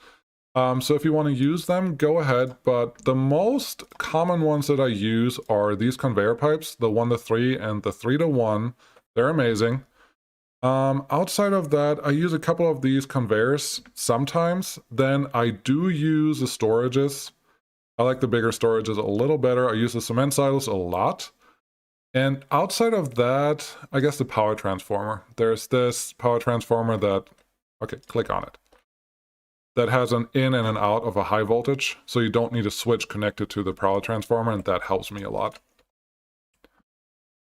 So if you want to use them, go ahead, but the most common ones that I use are these conveyor pipes, the 1 to 3 and the 3 to 1. They're amazing. Outside of that, I use a couple of these conveyors sometimes. Then I do use the storages. I like the bigger storages a little better. I use the cement silos a lot. And outside of that, I guess the power transformer. There's this power transformer that, okay, click on it, that has an in and an out of a high voltage, so you don't need a switch connected to the power transformer, and that helps me a lot.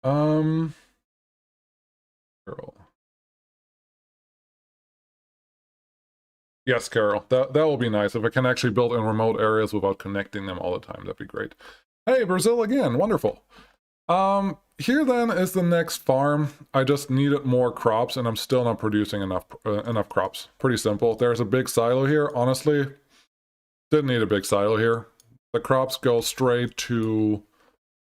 Carol. Yes, Carol, that will be nice. If I can actually build in remote areas without connecting them all the time, that'd be great. Hey, Brazil again, wonderful. Here then is the next farm. I just needed more crops, and I'm still not producing enough crops. Pretty simple. There's a big silo here. Honestly, didn't need a big silo here. The crops go straight to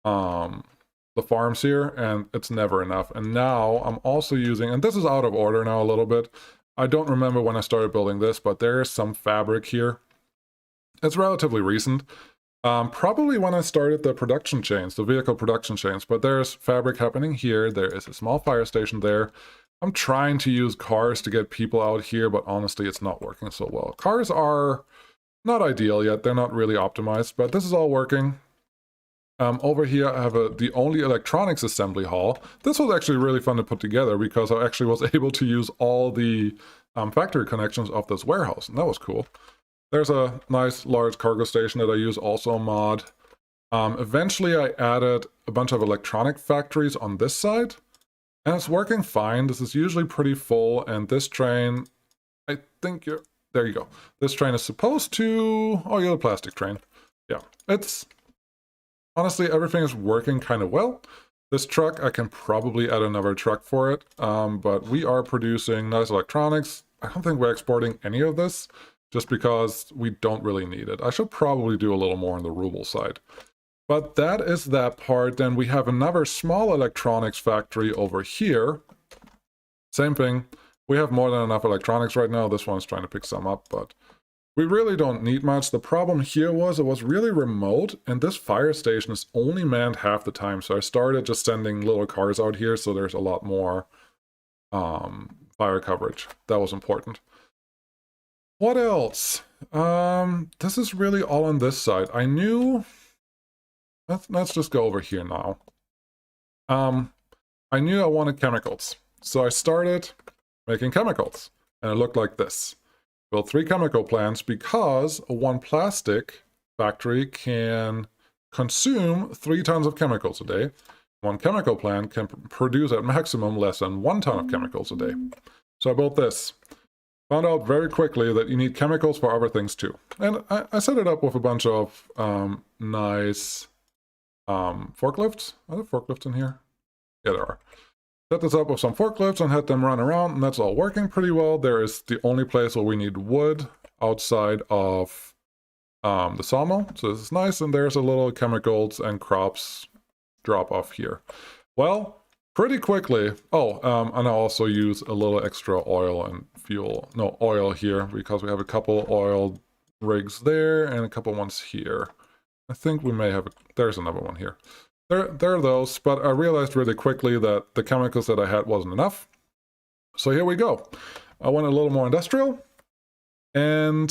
the farms here, and it's never enough. And now I'm also using, and this is out of order now a little bit. I don't remember when I started building this, but there's some fabric here. It's relatively recent. Probably when I started the production chains, the vehicle production chains, but there's fabric happening here. There is a small fire station there. I'm trying to use cars to get people out here, but honestly, it's not working so well. Cars are not ideal yet. They're not really optimized, but this is all working. Over here, I have the only electronics assembly hall. This was actually really fun to put together because I actually was able to use all the factory connections of this warehouse, and that was cool. There's a nice large cargo station that I use, also a mod. Eventually I added a bunch of electronic factories on this side, and it's working fine. This is usually pretty full, and this train, I think there you go. This train is supposed to, oh, you're the plastic train. Yeah, it's, honestly, everything is working kind of well. This truck, I can probably add another truck for it, but we are producing nice electronics. I don't think we're exporting any of this, just because we don't really need it. I should probably do a little more on the ruble side. But that is that part. Then we have another small electronics factory over here. Same thing. We have more than enough electronics right now. This one's trying to pick some up, but we really don't need much. The problem here was it was really remote, and this fire station is only manned half the time. So I started just sending little cars out here, so there's a lot more fire coverage. That was important. What else? This is really all on this side. I knew... Let's just go over here now. I knew I wanted chemicals. So I started making chemicals. And it looked like this. Built 3 chemical plants because one plastic factory can consume 3 tons of chemicals a day. one chemical plant can produce at maximum less than 1 ton of chemicals a day. So I built this. Found out very quickly that you need chemicals for other things too. And I set it up with a bunch of nice forklifts. Are there forklifts in here? Yeah, there are. Set this up with some forklifts and had them run around, and that's all working pretty well. There is the only place where we need wood outside of the sawmill. So this is nice, and there's a little chemicals and crops drop off here. Well, pretty quickly, and I also use a little extra oil and fuel, no, oil here, because we have a couple oil rigs there and a couple ones here. I think we may have, there's another one here. There are those, but I realized really quickly that the chemicals that I had wasn't enough. So here we go. I went a little more industrial, and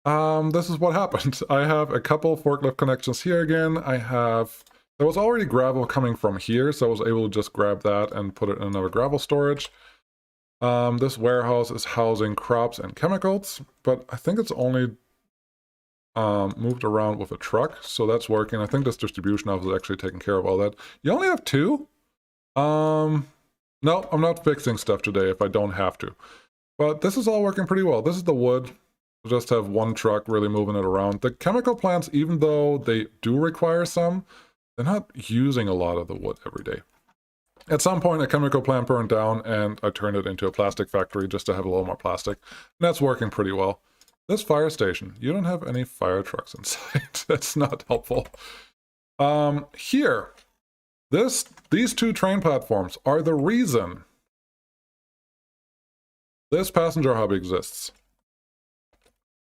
this is what happened. I have a couple forklift connections here again. There was already gravel coming from here, so I was able to just grab that and put it in another gravel storage. This warehouse is housing crops and chemicals, but I think it's only moved around with a truck, so that's working. I think this distribution office is actually taking care of all that. You only have 2? No, I'm not fixing stuff today if I don't have to. But this is all working pretty well. This is the wood. We'll just have one truck really moving it around. The chemical plants, even though they do require some, they're not using a lot of the wood every day. At some point, a chemical plant burned down, and I turned it into a plastic factory just to have a little more plastic. And that's working pretty well. This fire station, you don't have any fire trucks inside. That's not helpful. Here, these 2 train platforms are the reason this passenger hub exists.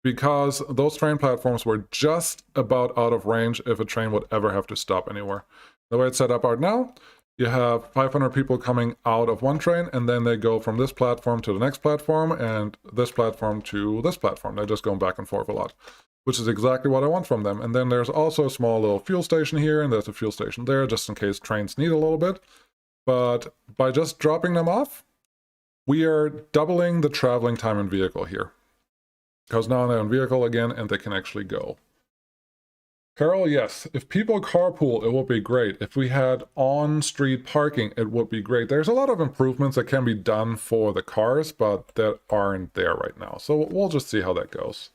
Because those train platforms were just about out of range if a train would ever have to stop anywhere. The way it's set up right now, you have 500 people coming out of one train, and then they go from this platform to the next platform, and this platform to this platform. They're just going back and forth a lot, which is exactly what I want from them. And then there's also a small little fuel station here, and there's a fuel station there, just in case trains need a little bit. But by just dropping them off, we are doubling the traveling time in vehicle here. Because now they're in vehicle again, and they can actually go. Carol, yes, if people carpool, it would be great. If we had on-street parking, it would be great. There's a lot of improvements that can be done for the cars, but that aren't there right now. So we'll just see how that goes.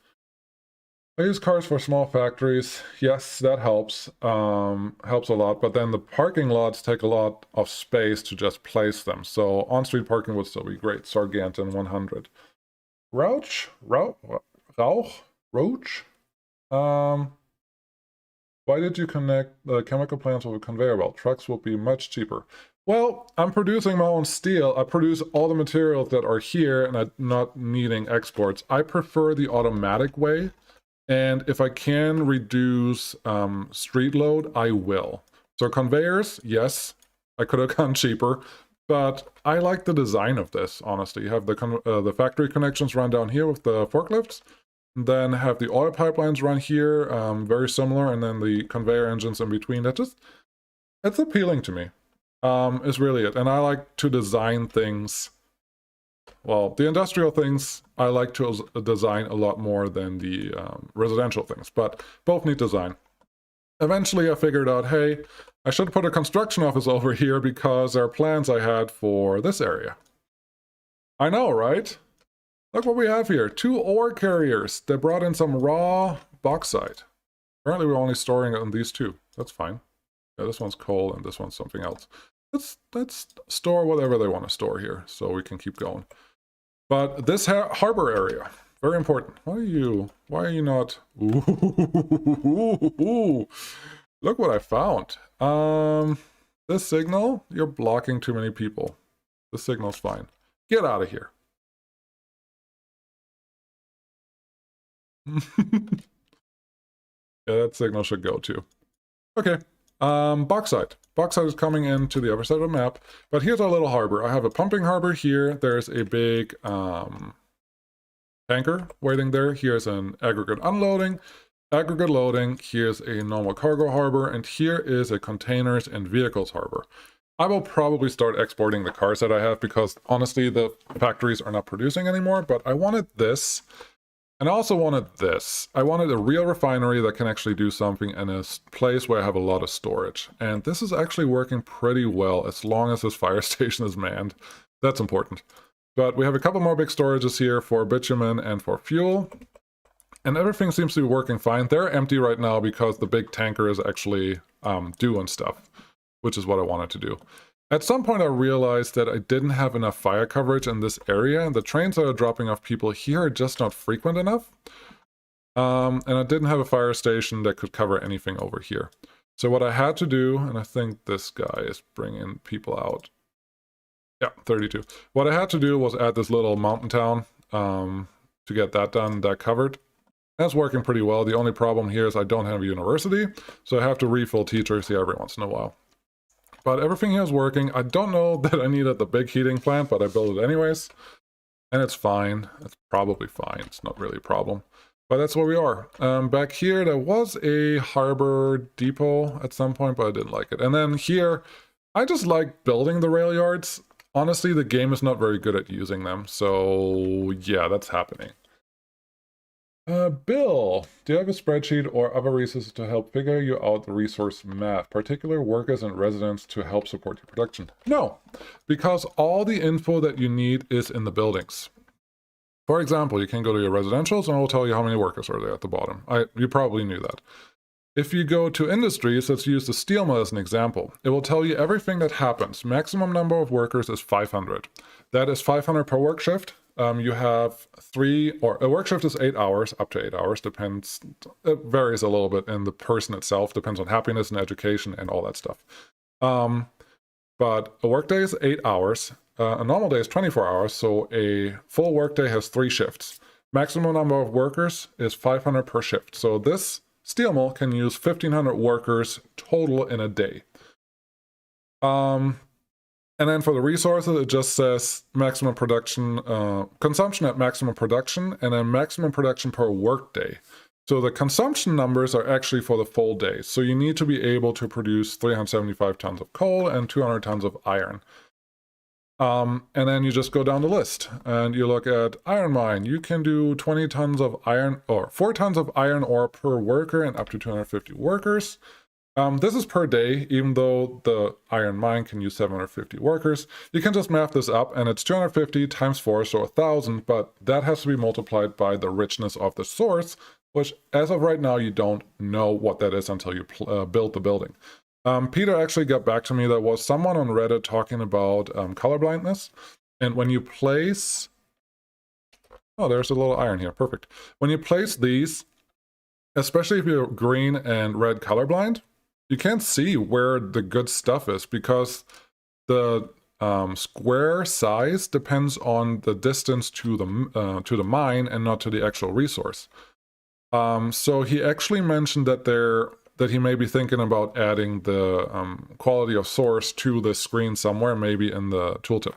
I use cars for small factories. Yes, that helps. Helps a lot, but then the parking lots take a lot of space to just place them. So on-street parking would still be great. Sarganton 100. Roach? Why did you connect the chemical plants with a conveyor belt? Trucks will be much cheaper. Well, I'm producing my own steel. I produce all the materials that are here, and I'm not needing exports. I prefer the automatic way, and if I can reduce street load, I will. So conveyors, yes, I could have gone cheaper. But I like the design of this, honestly. You have the factory connections run down here with the forklifts, then have the oil pipelines run here, very similar, and then the conveyor engines in between. It's appealing to me, is really it. And I like to design things, well, the industrial things, I like to design a lot more than the residential things, but both need design. Eventually I figured out, hey, I should put a construction office over here because there are plans I had for this area. I know, right? Look what we have here. 2 ore carriers. They brought in some raw bauxite. Apparently we're only storing it on these 2. That's fine. Yeah, this one's coal and this one's something else. Let's store whatever they want to store here so we can keep going. But this harbor area, very important. Why are you not? Ooh, look what I found. This signal, you're blocking too many people. The signal's fine. Get out of here. Yeah, that signal should go too. Okay. Bauxite. Bauxite is coming into the other side of the map, but here's our little harbor. I have a pumping harbor here. There's a big tanker waiting there. Here's an aggregate unloading, aggregate loading. Here's a normal cargo harbor, and here is a containers and vehicles harbor. I will probably start exporting the cars that I have because honestly, the factories are not producing anymore, but I wanted this And I also wanted this. I wanted a real refinery that can actually do something in a place where I have a lot of storage. And this is actually working pretty well as long as this fire station is manned. That's important. But we have a couple more big storages here for bitumen and for fuel. And everything seems to be working fine. They're empty right now because the big tanker is actually doing stuff, which is what I wanted to do. At some point, I realized that I didn't have enough fire coverage in this area, and the trains that are dropping off people here are just not frequent enough. And I didn't have a fire station that could cover anything over here. So what I had to do, and I think this guy is bringing people out. Yeah, 32. What I had to do was add this little mountain town to get that done, that covered. That's working pretty well. The only problem here is I don't have a university, so I have to refill teachers here every once in a while. But everything here is working. I don't know that I needed the big heating plant, but I built it anyways. And it's fine. It's probably fine. It's not really a problem. But that's where we are. Back here, there was a harbor depot at some point, but I didn't like it. And then here, I just like building the rail yards. Honestly, the game is not very good at using them. So yeah, that's happening. Bill, do you have a spreadsheet or other resources to help figure you out the resource math, particular workers and residents to help support your production? No, because all the info that you need is in the buildings. For example, you can go to your residentials and it will tell you how many workers are there at the bottom. You probably knew that. If you go to industries, let's use the steel mill as an example. It will tell you everything that happens. Maximum number of workers is 500. That is 500 per work shift. You have a work shift is 8 hours, up to 8 hours, depends, it varies a little bit in the person itself, depends on happiness and education and all that stuff. But a work day is 8 hours, a normal day is 24 hours, so a full work day has 3 shifts. Maximum number of workers is 500 per shift, so this steel mill can use 1,500 workers total in a day. And then for the resources, it just says maximum production, consumption at maximum production, and then maximum production per workday. So the consumption numbers are actually for the full day. So you need to be able to produce 375 tons of coal and 200 tons of iron. And then you just go down the list and you look at iron mine. You can do 20 tons of iron or 4 tons of iron ore per worker and up to 250 workers. This is per day, even though the iron mine can use 750 workers. You can just math this up, and it's 250 times 4, so 1,000, but that has to be multiplied by the richness of the source, which, as of right now, you don't know what that is until you build the building. Peter actually got back to me. There was someone on Reddit talking about color blindness, and when you place... Oh, there's a little iron here. Perfect. When you place these, especially if you're green and red colorblind, you can't see where the good stuff is because the square size depends on the distance to the mine and not to the actual resource. So he actually mentioned that he may be thinking about adding the quality of source to the screen somewhere, maybe in the tooltip.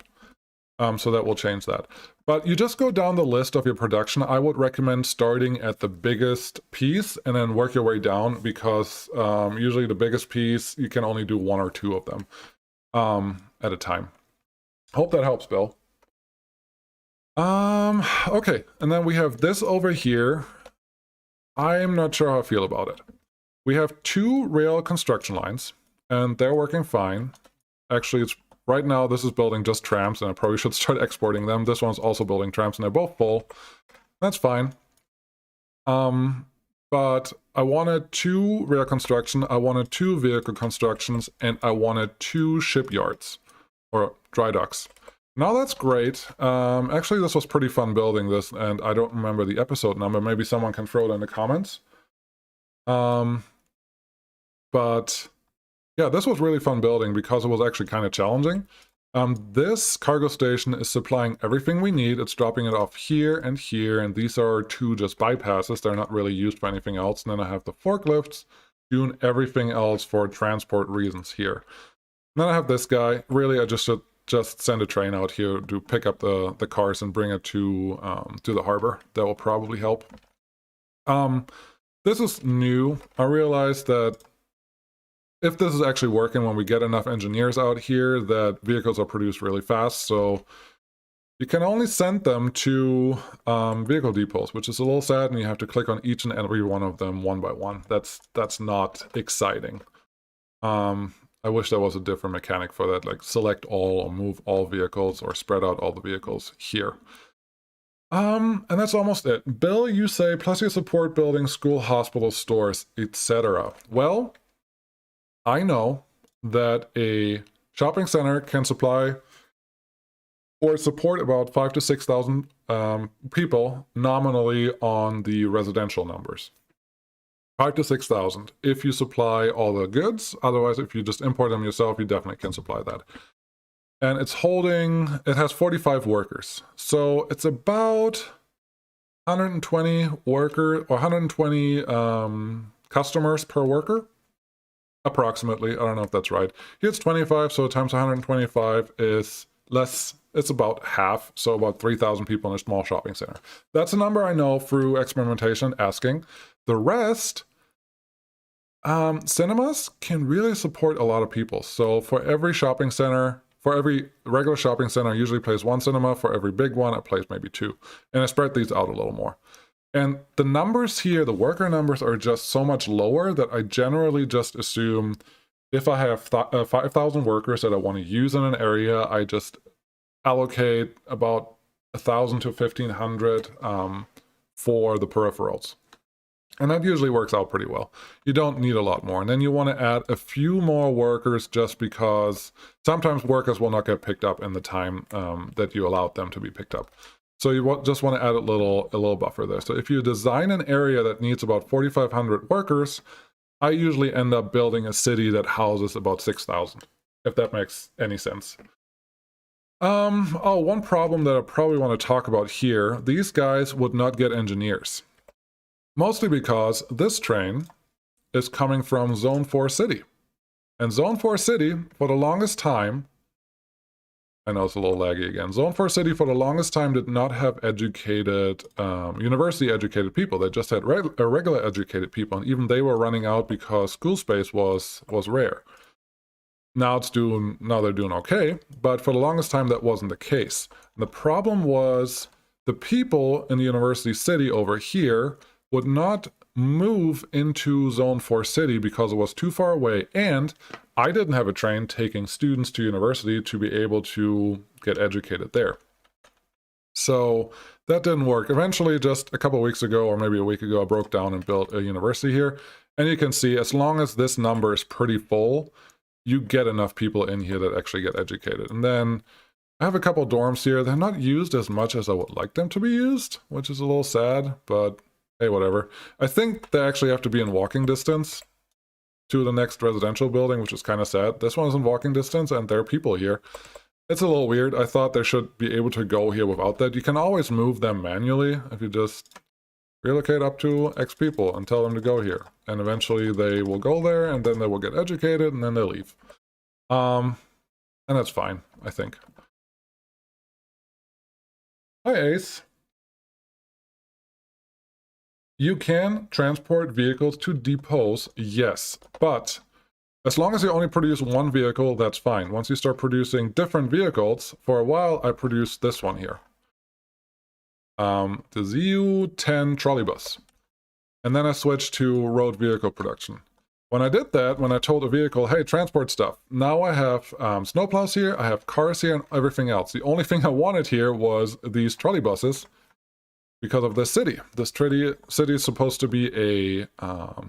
So that will change that. But you just go down the list of your production. I would recommend starting at the biggest piece and then work your way down because usually the biggest piece, you can only do 1 or 2 of them at a time. Hope that helps, Bill. Okay, and then we have this over here. I'm not sure how I feel about it. We have 2 rail construction lines, and they're working fine. Actually, it's right now, this is building just trams, and I probably should start exporting them. This one's also building trams, and they're both full. That's fine. But I wanted 2 rail construction, I wanted 2 vehicle constructions, and I wanted 2 shipyards, or dry docks. Now that's great. Actually, this was pretty fun building this, and I don't remember the episode number. Maybe someone can throw it in the comments. But... yeah, this was really fun building because it was actually kind of challenging. This cargo station is supplying everything we need. It's dropping it off here, and these are 2 just bypasses. They're not really used for anything else. And then I have the forklifts doing everything else for transport reasons here. And then I have this guy. Really, I just should just send a train out here to pick up the cars and bring it to the harbor. That will probably help. This is new. I realized that if this is actually working, when we get enough engineers out here, that vehicles are produced really fast. So you can only send them to vehicle depots, which is a little sad, and you have to click on each and every one of them one by one. That's not exciting. I wish there was a different mechanic for that, like select all or move all vehicles or spread out all the vehicles here. And that's almost it. Bill, you say, plus you support buildings, school, hospitals, stores, etc. Well, I know that a shopping center can supply or support about 5,000 to 6,000 people nominally on the residential numbers. 5,000 to 6,000 if you supply all the goods. Otherwise, if you just import them yourself, you definitely can supply that. And it has 45 workers. So it's about 120 worker or 120 customers per worker, approximately. I don't know if that's right. Here it's 25, so times 125 is less. It's about half, so about 3,000 people in a small shopping center. That's a number I know through experimentation, asking. The rest, cinemas can really support a lot of people. So for every shopping center, for every regular shopping center, I usually plays one cinema. For every big one, it plays maybe two. And I spread these out a little more. And the numbers here, the worker numbers, are just so much lower that I generally just assume if I have 5,000 workers that I want to use in an area, I just allocate about 1,000 to 1,500 for the peripherals. And that usually works out pretty well. You don't need a lot more. And then you want to add a few more workers just because sometimes workers will not get picked up in the time that you allowed them to be picked up. So you just want to add a little buffer there. So if you design an area that needs about 4,500 workers, I usually end up building a city that houses about 6,000, if that makes any sense. Oh, one problem that I probably want to talk about here, these guys would not get engineers. Mostly because this train is coming from Zone 4 City. And Zone 4 City, for the longest time, I know it's a little laggy again, Zone 4 City for the longest time did not have educated, university-educated people. They just had regular educated people, and even they were running out because school space was rare. Now they're doing okay, but for the longest time that wasn't the case. And the problem was the people in the university city over here would not move into Zone 4 City because it was too far away, and I didn't have a train taking students to university to be able to get educated there. So that didn't work. Eventually, just a couple of weeks ago, or maybe a week ago, I broke down and built a university here. And you can see, as long as this number is pretty full, you get enough people in here that actually get educated. And then I have a couple of dorms here. They're not used as much as I would like them to be used, which is a little sad, but hey, whatever. I think they actually have to be in walking distance to the next residential building, which is kind of sad. This one's in walking distance, and there are people here. It's a little weird. I thought they should be able to go here without that. You can always move them manually if you just relocate up to X people and tell them to go here. And eventually they will go there, and then they will get educated, and then they leave. And that's fine, I think. Hi, Ace. You can transport vehicles to depots, yes, but as long as you only produce one vehicle, that's fine. Once you start producing different vehicles, for a while I produced this one here. The ZU-10 trolleybus. And then I switched to road vehicle production. When I did that, when I told a vehicle, hey, transport stuff, now I have snowplows here, I have cars here, and everything else. The only thing I wanted here was these trolleybuses, because of this city. This city is supposed to be a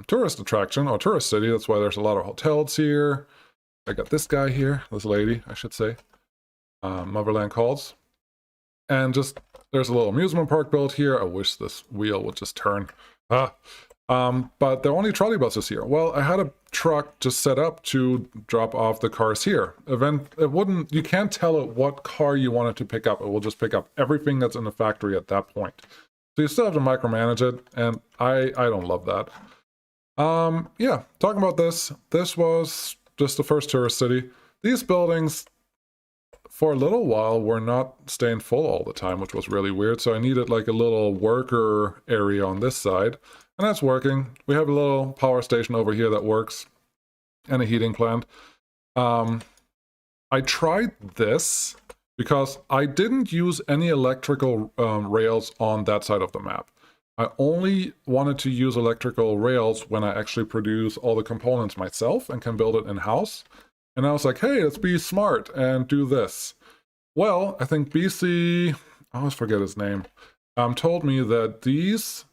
tourist attraction, or tourist city. That's why there's a lot of hotels here. I got this guy here, this lady, I should say. Motherland Calls. And just, there's a little amusement park built here. I wish this wheel would just turn. But there are only trolleybuses here. Well, I had a truck just set up to drop off the cars here. You can't tell it what car you want it to pick up. It will just pick up everything that's in the factory at that point. So you still have to micromanage it, and I don't love that. Yeah, talking about this was just the first tourist city. These buildings, for a little while, were not staying full all the time, which was really weird. So I needed like a little worker area on this side. And that's working. We have a little power station over here that works, and a heating plant. I tried this because I didn't use any electrical rails on that side of the map. I only wanted to use electrical rails when I actually produce all the components myself and can build it in-house. And I was like, hey, let's be smart and do this. Well, I think BC, I always forget his name, told me that these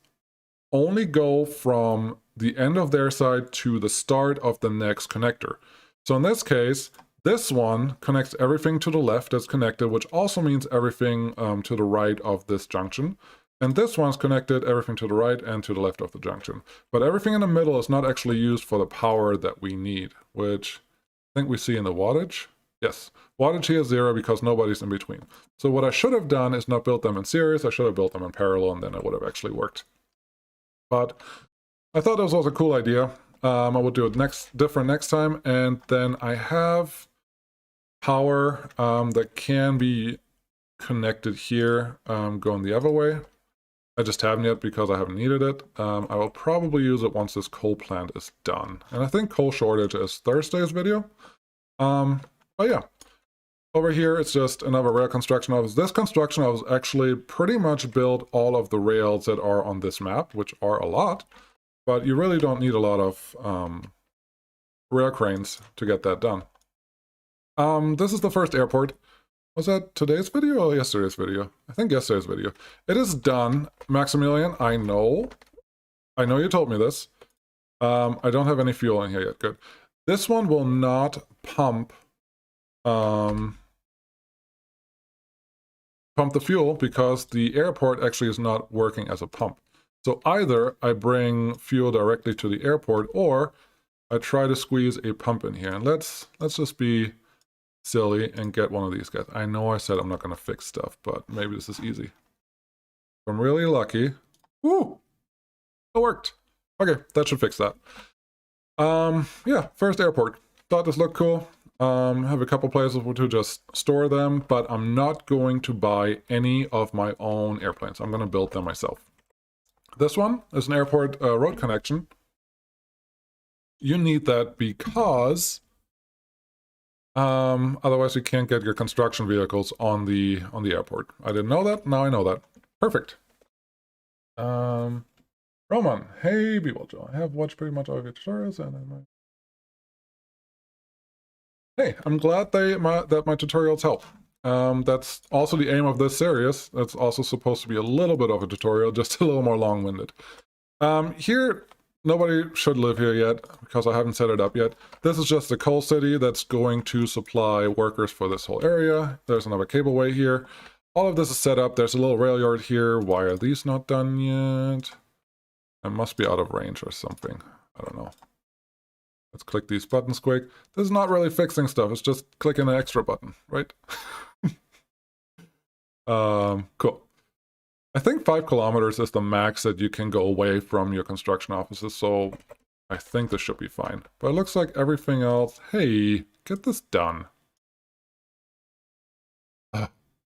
only go from the end of their side to the start of the next connector. So in this case, this one connects everything to the left that's connected, which also means everything to the right of this junction. And this one's connected everything to the right and to the left of the junction. But everything in the middle is not actually used for the power that we need, which I think we see in the wattage. Yes, wattage here is 0 because nobody's in between. So what I should have done is not built them in series, I should have built them in parallel, and then it would have actually worked. But I thought that was also a cool idea. I will do it different next time, and then I have power that can be connected here going the other way. I just haven't yet because I haven't needed it. I will probably use it once this coal plant is done. And I think coal shortage is Thursday's video. But yeah, over here it's just another rail construction office. This construction office actually pretty much built all of the rails that are on this map, which are a lot. But you really don't need a lot of rail cranes to get that done. This is the first airport. Was that today's video or yesterday's video? I think yesterday's video. It is done, Maximilian. I know you told me this. I don't have any fuel in here yet. Good. This one will not pump the fuel because the airport actually is not working as a pump. So either I bring fuel directly to the airport or I try to squeeze a pump in here. And let's just be silly and get one of these guys. I know I said I'm not going to fix stuff, but maybe this is easy. If I'm really lucky. Woo! It worked. Okay, that should fix that. Yeah, first airport. Thought this looked cool. Have a couple places to just store them, but I'm not going to buy any of my own airplanes. I'm going to build them myself. This one is an airport road connection. You need that because otherwise you can't get your construction vehicles on the airport. I didn't know that. Now I know that. Perfect. Roman, hey Bewoljo, I have watched pretty much all of your tutorials and hey, I'm glad that my tutorials help. That's also the aim of this series. That's also supposed to be a little bit of a tutorial, just a little more long-winded. Here, nobody should live here yet because I haven't set it up yet. This is just a coal city that's going to supply workers for this whole area. There's another cableway here. All of this is set up. There's a little rail yard here. Why are these not done yet? I must be out of range or something. I don't know. Let's click these buttons quick. This is not really fixing stuff. It's just clicking an extra button, right? Cool. I think 5 kilometers is the max that you can go away from your construction offices, so I think this should be fine. But it looks like everything else... Hey, get this done.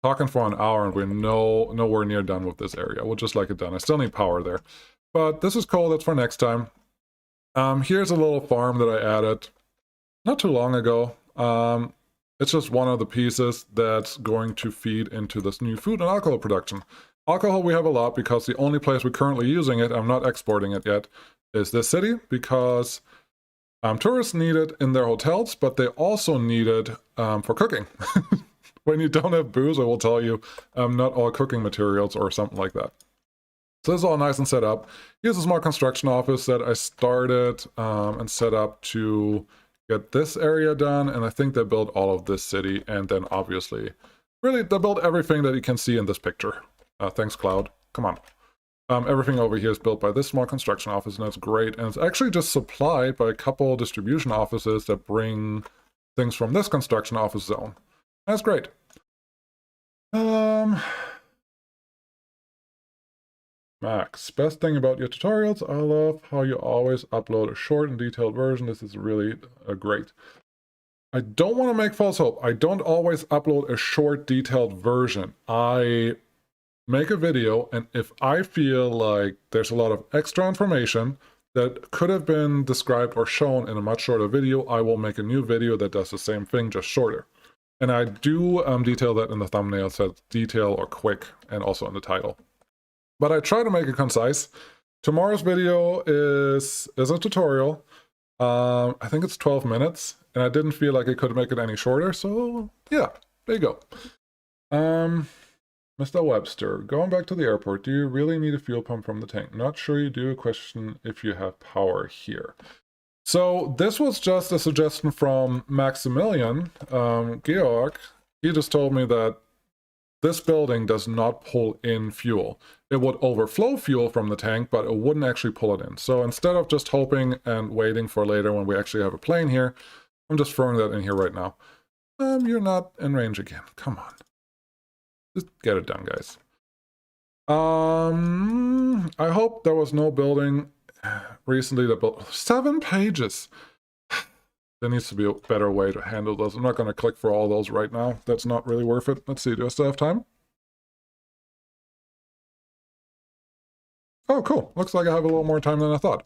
Talking for an hour and we're nowhere near done with this area. We'll just like it done. I still need power there. But this is cool. That's for next time. Here's a little farm that I added not too long ago. It's just one of the pieces that's going to feed into this new food and alcohol production. Alcohol we have a lot because the only place we're currently using it, I'm not exporting it yet, is this city because tourists need it in their hotels, but they also need it for cooking. When you don't have booze, I will tell you, not all cooking materials or something like that. So this is all nice and set up. Here's a small construction office that I started and set up to get this area done, and I think they built all of this city, and then obviously, really, they built everything that you can see in this picture. Thanks, Cloud. Come on. Everything over here is built by this small construction office, and that's great, and it's actually just supplied by a couple distribution offices that bring things from this construction office zone. That's great. Max, best thing about your tutorials, I love how you always upload a short and detailed version. This is really great. I don't want to make false hope. I don't always upload a short, detailed version. I make a video, and if I feel like there's a lot of extra information that could have been described or shown in a much shorter video, I will make a new video that does the same thing, just shorter. And I do detail that in the thumbnail, it says detail or quick, and also in the title. But I try to make it concise. Tomorrow's video is a tutorial. I think it's 12 minutes, and I didn't feel like I could make it any shorter, so yeah, there you go. Mr. Webster, going back to the airport, do you really need a fuel pump from the tank? Not sure you do. Question if you have power here. So this was just a suggestion from Maximilian, Georg. He just told me that this building does not pull in fuel. It would overflow fuel from the tank, but it wouldn't actually pull it in. So instead of just hoping and waiting for later when we actually have a plane here, I'm just throwing that in here right now. You're not in range again. Come on. Just get it done, guys. I hope there was no building recently that built 7 pages. There needs to be a better way to handle those. I'm not going to click for all those right now. That's not really worth it. Let's see, do I still have time? Oh, cool. Looks like I have a little more time than I thought.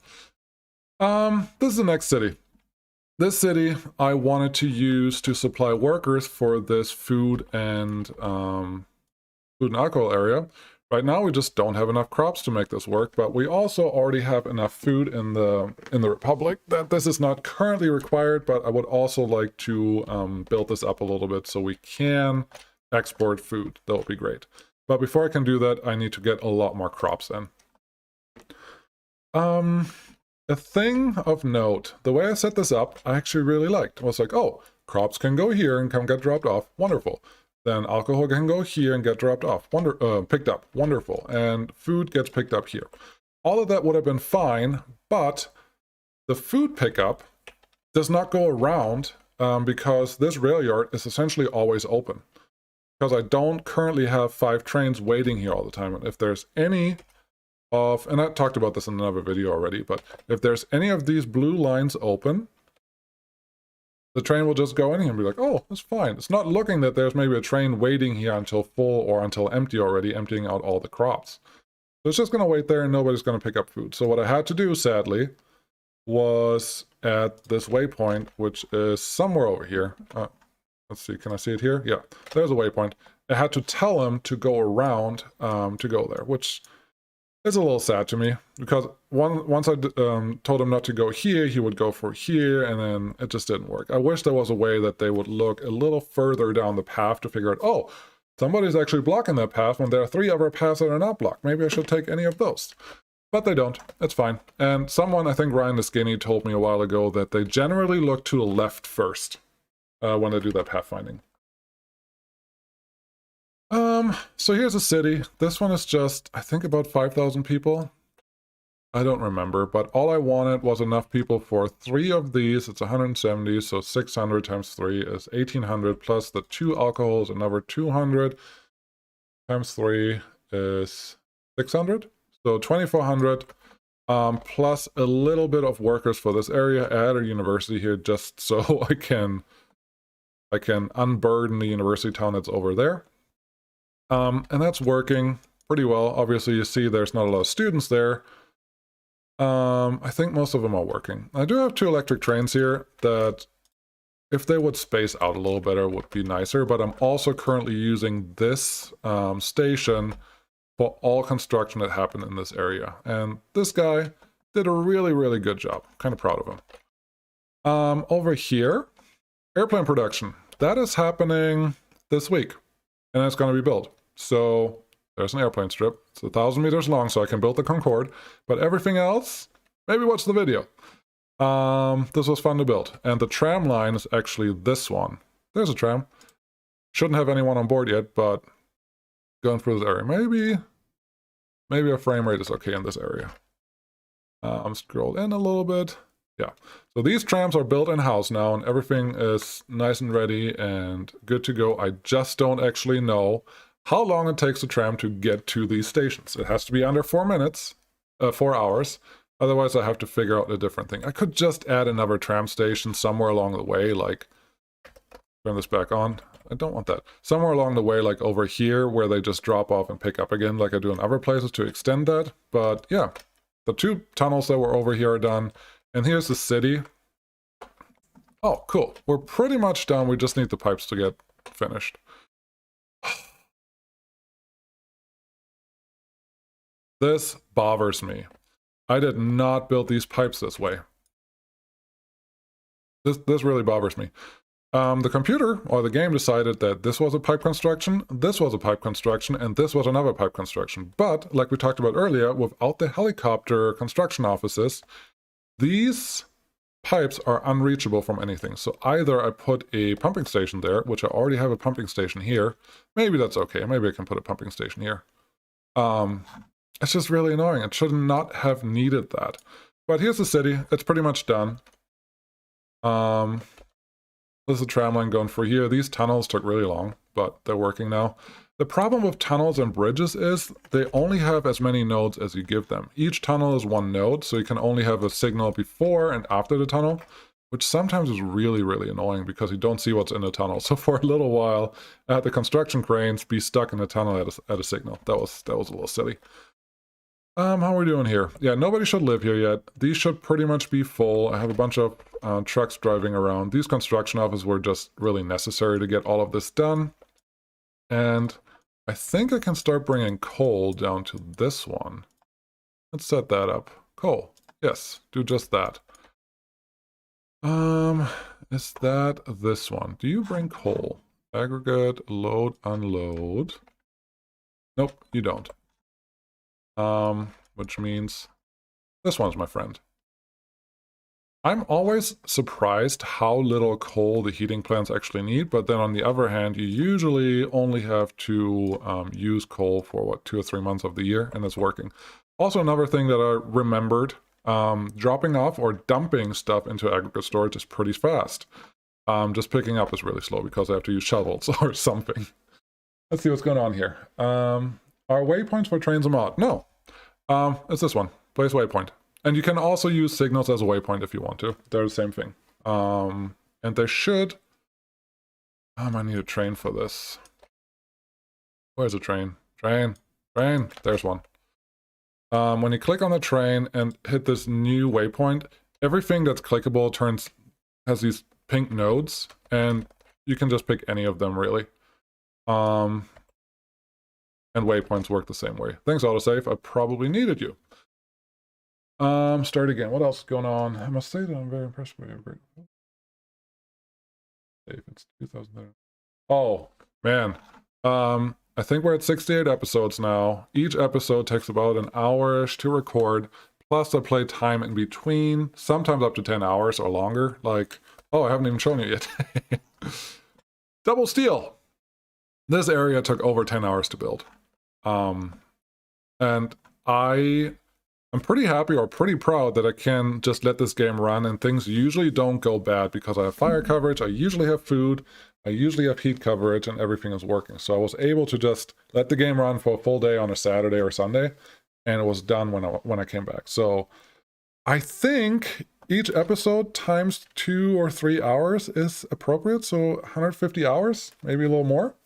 This is the next city. This city I wanted to use to supply workers for this food and alcohol area. Right now we just don't have enough crops to make this work, but we also already have enough food in the Republic that this is not currently required, but I would also like to build this up a little bit so we can export food. That would be great. But before I can do that, I need to get a lot more crops in. A thing of note, the way I set this up, I actually really liked. I was like, oh, crops can go here and come get dropped off. Wonderful. Then alcohol can go here and get dropped off. Picked up. Wonderful. And food gets picked up here. All of that would have been fine, but the food pickup does not go around because this rail yard is essentially always open. Because I don't currently have 5 trains waiting here all the time. And if there's any of, and I talked about this in another video already, but if there's any of these blue lines open, the train will just go in here and be like, oh, it's fine. It's not looking that there's maybe a train waiting here until full or until empty already, emptying out all the crops. So it's just going to wait there and nobody's going to pick up food. So what I had to do, sadly, was at this waypoint, which is somewhere over here. Let's see, can I see it here? Yeah, there's a waypoint. I had to tell him to go around to go there, which is a little sad to me, because once I told him not to go here, he would go for here, and then it just didn't work. I wish there was a way that they would look a little further down the path to figure out, oh, somebody's actually blocking that path when there are 3 other paths that are not blocked. Maybe I should take any of those. But they don't. It's fine. And someone, I think Ryan the Skinny, told me a while ago that they generally look to the left first when they do that pathfinding. So here's a city. This one is just, I think, about 5,000 people. I don't remember, but all I wanted was enough people for 3 of these. It's 170, so 600 times 3 is 1,800, plus the 2 alcohols, another 200 times 3 is 600, so 2,400, plus a little bit of workers for this area. Add a university here just so I can unburden the university town that's over there. And that's working pretty well. Obviously, you see there's not a lot of students there. I think most of them are working. I do have 2 electric trains here that, if they would space out a little better, would be nicer. But I'm also currently using this station for all construction that happened in this area. And this guy did a really, really good job. Kind of proud of him. Over here, airplane production. That is happening this week. And it's going to be built. So there's an airplane strip. It's 1,000 meters long, so I can build the Concorde. But everything else, maybe watch the video. This was fun to build. And the tram line is actually this one. There's a tram. Shouldn't have anyone on board yet, but going through this area. Maybe a frame rate is okay in this area. I'm scrolled in a little bit. Yeah, so these trams are built in-house now, and everything is nice and ready and good to go. I just don't actually know how long it takes a tram to get to these stations. It has to be under 4 hours. Otherwise, I have to figure out a different thing. I could just add another tram station somewhere along the way, like, turn this back on. I don't want that. Somewhere along the way, like over here, where they just drop off and pick up again, like I do in other places, to extend that. But yeah, the 2 tunnels that were over here are done. And here's the city. Oh, cool. We're pretty much done. We just need the pipes to get finished. This bothers me. I did not build these pipes this way. This really bothers me. The computer or the game decided that this was a pipe construction, this was a pipe construction, and this was another pipe construction. But, like we talked about earlier, without the helicopter construction offices, these pipes are unreachable from anything. So either I put a pumping station there, which I already have a pumping station here. Maybe that's okay. Maybe I can put a pumping station here. It's just really annoying. It should not have needed that. But here's the city. It's pretty much done. There's a tram line going through here. These tunnels took really long, but they're working now. The problem with tunnels and bridges is they only have as many nodes as you give them. Each tunnel is one node, so you can only have a signal before and after the tunnel, which sometimes is really, really annoying because you don't see what's in the tunnel. So for a little while, I had the construction cranes be stuck in the tunnel at a signal. That was a little silly. How are we doing here? Yeah, nobody should live here yet. These should pretty much be full. I have a bunch of trucks driving around. These construction offices were just really necessary to get all of this done. And I think I can start bringing coal down to this one. Let's set that up. Coal. Yes, do just that. Is that this one? Do you bring coal? Aggregate, load, unload. Nope, you don't. Which means this one's my friend. I'm always surprised how little coal the heating plants actually need, but then on the other hand, you usually only have to use coal for, what, 2 or 3 months of the year, and it's working. Also, another thing that I remembered, dropping off or dumping stuff into aggregate storage is pretty fast. Just picking up is really slow because I have to use shovels or something. Let's see what's going on here. Are waypoints for trains a mod? No. It's this one. Place waypoint. And you can also use signals as a waypoint if you want to. They're the same thing. And they should... I need a train for this. Where's a train? Train. There's one. When you click on the train and hit this new waypoint, everything that's clickable has these pink nodes, and you can just pick any of them, really. And waypoints work the same way. Thanks, autosave. I probably needed you. Start again. What else is going on? I must say that I'm very impressed by your great. It's 2000. Oh, man. I think we're at 68 episodes now. Each episode takes about an hour-ish to record, plus I play time in between, sometimes up to 10 hours or longer. Like, oh, I haven't even shown you yet. Double steel. This area took over 10 hours to build. And I'm pretty happy or pretty proud that I can just let this game run, and things usually don't go bad because I have fire coverage, I usually have food, I usually have heat coverage, and everything is working. So I was able to just let the game run for a full day on a Saturday or Sunday, and it was done when I came back. So I think each episode times 2 or 3 hours is appropriate, so 150 hours, maybe a little more.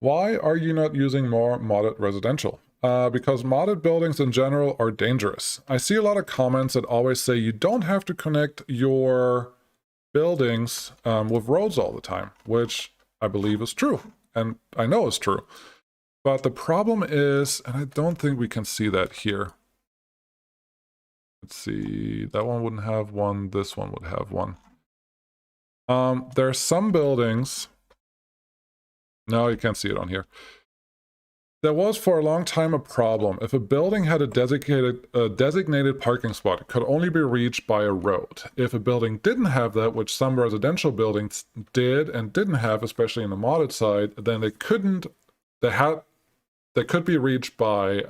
Why are you not using more modded residential? Because modded buildings in general are dangerous. I see a lot of comments that always say you don't have to connect your buildings with roads all the time, which I believe is true, and I know is true. But the problem is, and I don't think we can see that here. Let's see, that one wouldn't have one, this one would have one. There are some buildings... No, you can't see it on here. There was for a long time a problem. If a building had a designated parking spot, it could only be reached by a road. If a building didn't have that, which some residential buildings did and didn't have, especially in the modded side, then they could be reached by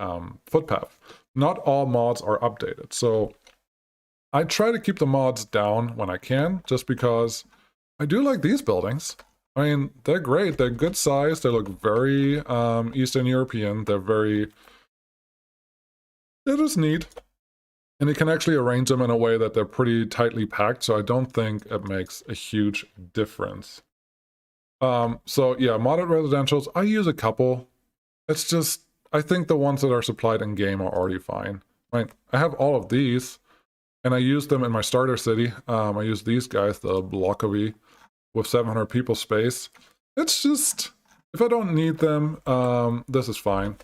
footpath. Not all mods are updated. So I try to keep the mods down when I can, just because I do like these buildings. I mean, they're great. They're good size. They look very Eastern European. They're just neat. And you can actually arrange them in a way that they're pretty tightly packed, so I don't think it makes a huge difference. So yeah, modded residentials, I use a couple. It's just, I think the ones that are supplied in game are already fine. Right? I have all of these. and I use them in my starter city. I use these guys, the Blockovy, with 700 people space. It's just, if I don't need them, this is fine.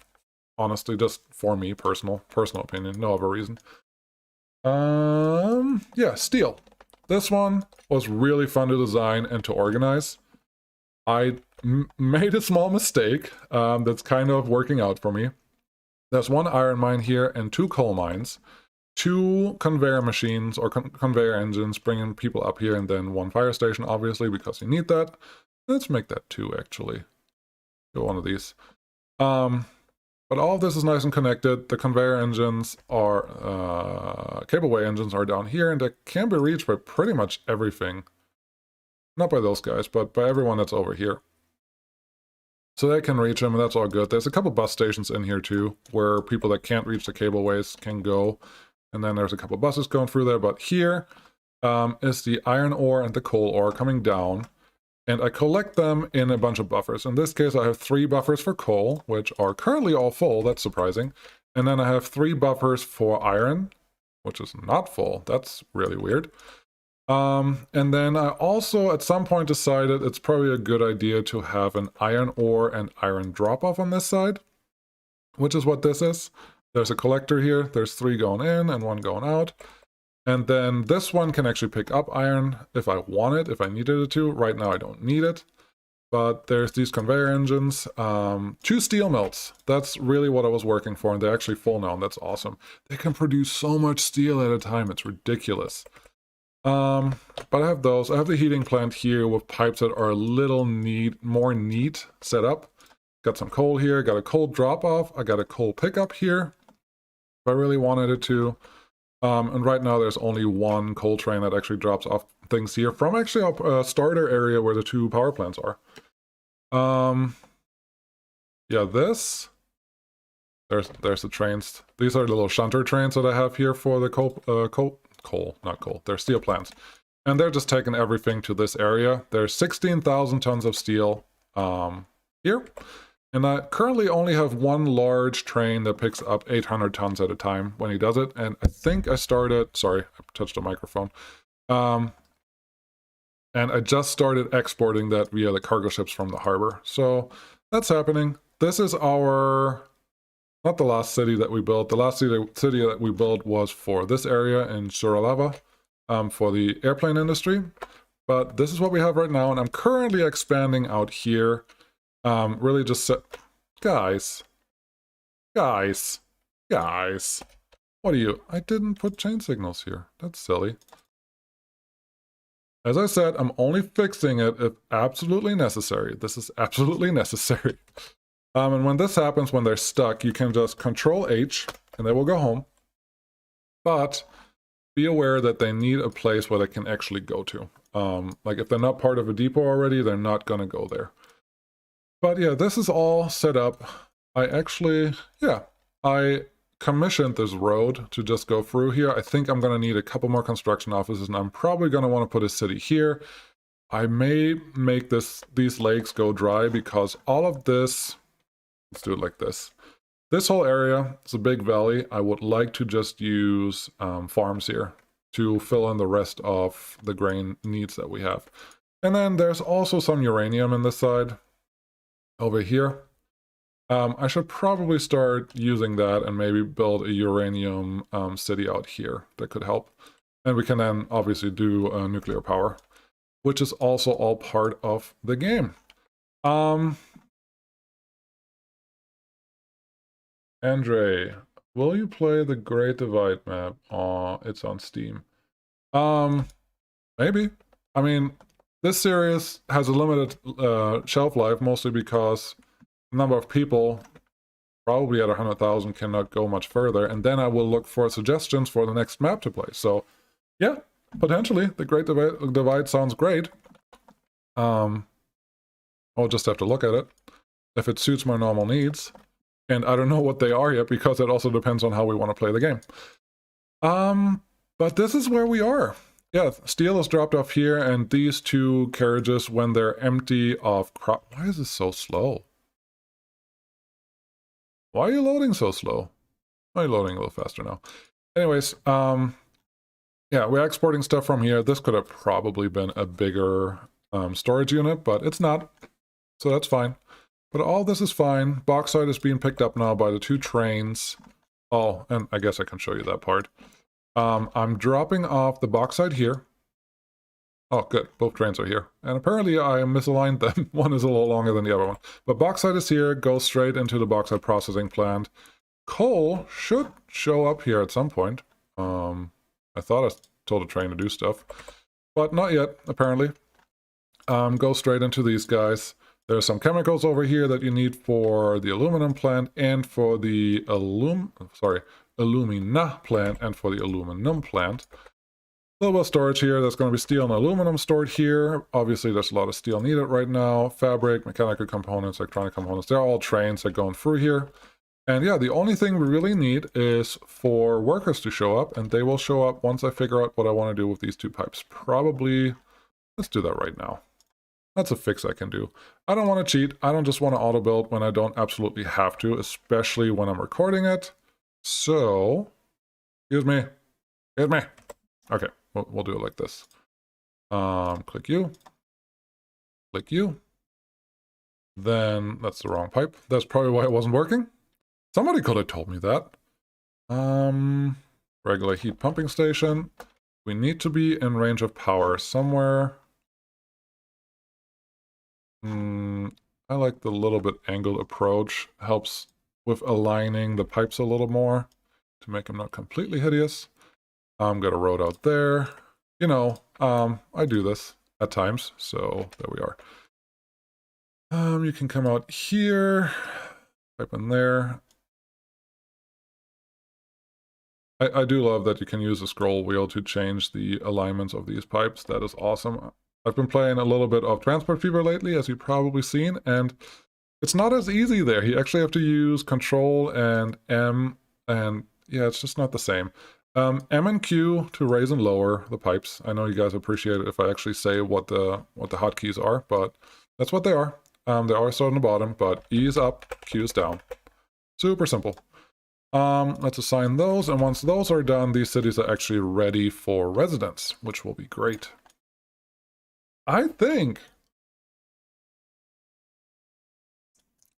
Honestly, just for me, personal opinion, no other reason. Yeah, steel. This one was really fun to design and to organize. I made a small mistake that's kind of working out for me. There's one iron mine here and 2 coal mines, 2 conveyor machines or conveyor engines bringing people up here, and then 1 fire station, obviously, because you need that. Let's make that 2, actually. Do one of these. But all of this is nice and connected. The conveyor engines are, cableway engines are down here, and they can be reached by pretty much everything. Not by those guys, but by everyone that's over here. So they can reach them, and that's all good. There's a couple bus stations in here too, where people that can't reach the cableways can go. And then there's a couple buses going through there, but here is the iron ore and the coal ore coming down. And I collect them in a bunch of buffers. In this case, I have 3 buffers for coal, which are currently all full. That's surprising. And then I have 3 buffers for iron, which is not full. That's really weird. And then I also at some point decided it's probably a good idea to have an iron ore and iron drop-off on this side, which is what this is. There's a collector here. There's 3 going in and 1 going out. And then this one can actually pick up iron if I want it, if I needed it to. Right now I don't need it. But there's these conveyor engines, 2 steel mills. That's really what I was working for, and they're actually full now, and that's awesome. They can produce so much steel at a time, it's ridiculous. But I have those. I have the heating plant here with pipes that are a little more neat set up. Got some coal here, got a coal drop-off, I got a coal pickup here, if I really wanted it to. And right now there's only 1 coal train that actually drops off things here from actually a starter area where the 2 power plants are. Yeah, there's the trains. These are the little shunter trains that I have here for the they're steel plants. And they're just taking everything to this area. There's 16,000 tons of steel here. And I currently only have 1 large train that picks up 800 tons at a time when he does it. And I think I started, sorry, I touched the microphone. And I just started exporting that via the cargo ships from the harbor. So that's happening. This is our, not the last city that we built. The last city that we built was for this area in Suralava, for the airplane industry. But this is what we have right now. And I'm currently expanding out here. Really just guys, what are you? I didn't put chain signals here. That's silly. As I said, I'm only fixing it if absolutely necessary. This is absolutely necessary. And when this happens, when they're stuck, you can just Control H and they will go home. But be aware that they need a place where they can actually go to. Like if they're not part of a depot already, they're not going to go there. But yeah, this is all set up. I commissioned this road to just go through here. I think I'm going to need a couple more construction offices, and I'm probably going to want to put a city here. I may make these lakes go dry because all of this, let's do it like this. This whole area is a big valley. I would like to just use farms here to fill in the rest of the grain needs that we have. And then there's also some uranium in this side. Over here, I should probably start using that and maybe build a uranium city out here that could help. And we can then obviously do nuclear power, which is also all part of the game. Andre, will you play the Great Divide map? It's on Steam. Maybe. I mean, this series has a limited shelf life, mostly because the number of people, probably at 100,000, cannot go much further, and then I will look for suggestions for the next map to play. So, yeah, potentially, the Great Divide sounds great. I'll just have to look at it, if it suits my normal needs. And I don't know what they are yet, because it also depends on how we want to play the game. But this is where we are. Yeah, steel is dropped off here, and these 2 carriages, when they're empty of crop... Why is this so slow? Why are you loading so slow? Why are you loading a little faster now? Anyways, Yeah, we're exporting stuff from here. This could have probably been a bigger storage unit, but it's not, so that's fine. But all this is fine. Bauxite is being picked up now by the 2 trains. Oh, and I guess I can show you that part. I'm dropping off the bauxite here. Oh, good. Both trains are here. And apparently I misaligned them. One is a little longer than the other one. But bauxite is here, goes straight into the bauxite processing plant. Coal should show up here at some point. I thought I told the train to do stuff, but not yet, apparently. Go straight into these guys. There's some chemicals over here that you need for the aluminum plant and for the alumina plant and for the aluminum plant. A little bit of storage here. There's going to be steel and aluminum stored here. Obviously, there's a lot of steel needed right now. Fabric, mechanical components, electronic components. They're all trains that are going through here. And yeah, the only thing we really need is for workers to show up, and they will show up once I figure out what I want to do with these 2 pipes. Probably, let's do that right now. That's a fix I can do. I don't want to cheat. I don't just want to auto build when I don't absolutely have to, especially when I'm recording it. So, excuse me. Okay, we'll do it like this. Click you. Click you. Then, that's the wrong pipe. That's probably why it wasn't working. Somebody could have told me that. Regular heat pumping station. We need to be in range of power somewhere. I like the little bit angled approach. Helps with aligning the pipes a little more to make them not completely hideous. I'm got a road out there. You know, I do this at times, so there we are. You can come out here, pipe in there. I do love that you can use a scroll wheel to change the alignments of these pipes. That is awesome. I've been playing a little bit of Transport Fever lately, as you've probably seen, and it's not as easy there. You actually have to use Control and M, and yeah, it's just not the same. M and Q to raise and lower the pipes. I know you guys appreciate it if I actually say what the hotkeys are, but that's what they are. They are starting on the bottom, but E is up, Q is down. Super simple. Let's assign those, and once those are done, these cities are actually ready for residents, which will be great. I think